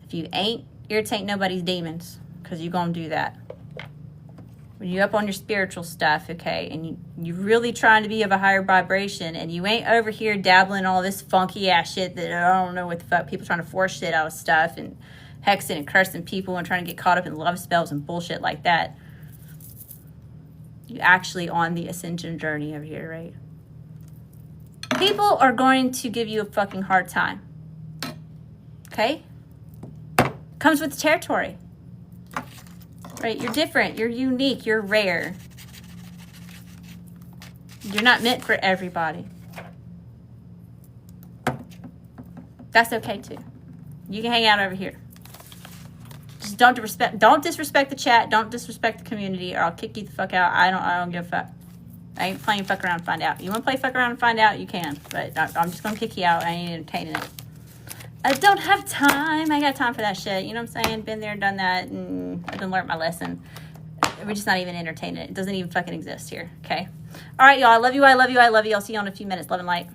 If you ain't, irritate nobody's demons, because you're going to do that. When you're up on your spiritual stuff, okay, and you're really trying to be of a higher vibration, and you ain't over here dabbling all this funky ass shit that I don't know what the fuck, people trying to force shit out of stuff and hexing and cursing people and trying to get caught up in love spells and bullshit like that. You actually on the ascension journey over here, right? People are going to give you a fucking hard time. Okay? Comes with the territory. Right? You're different. You're unique. You're rare. You're not meant for everybody. That's okay too. You can hang out over here. Just don't disrespect the chat. Don't disrespect the community, or I'll kick you the fuck out. I don't give a fuck. I ain't playing fuck around and find out. You want to play fuck around and find out, you can. But I'm just going to kick you out. I ain't entertaining it. I don't have time. I got time for that shit. You know what I'm saying? Been there, done that, and I've been learned my lesson. We're just not even entertaining it. It doesn't even fucking exist here, okay? All right, y'all. I love you. I love you. I love you. I'll see you in a few minutes. Love and light.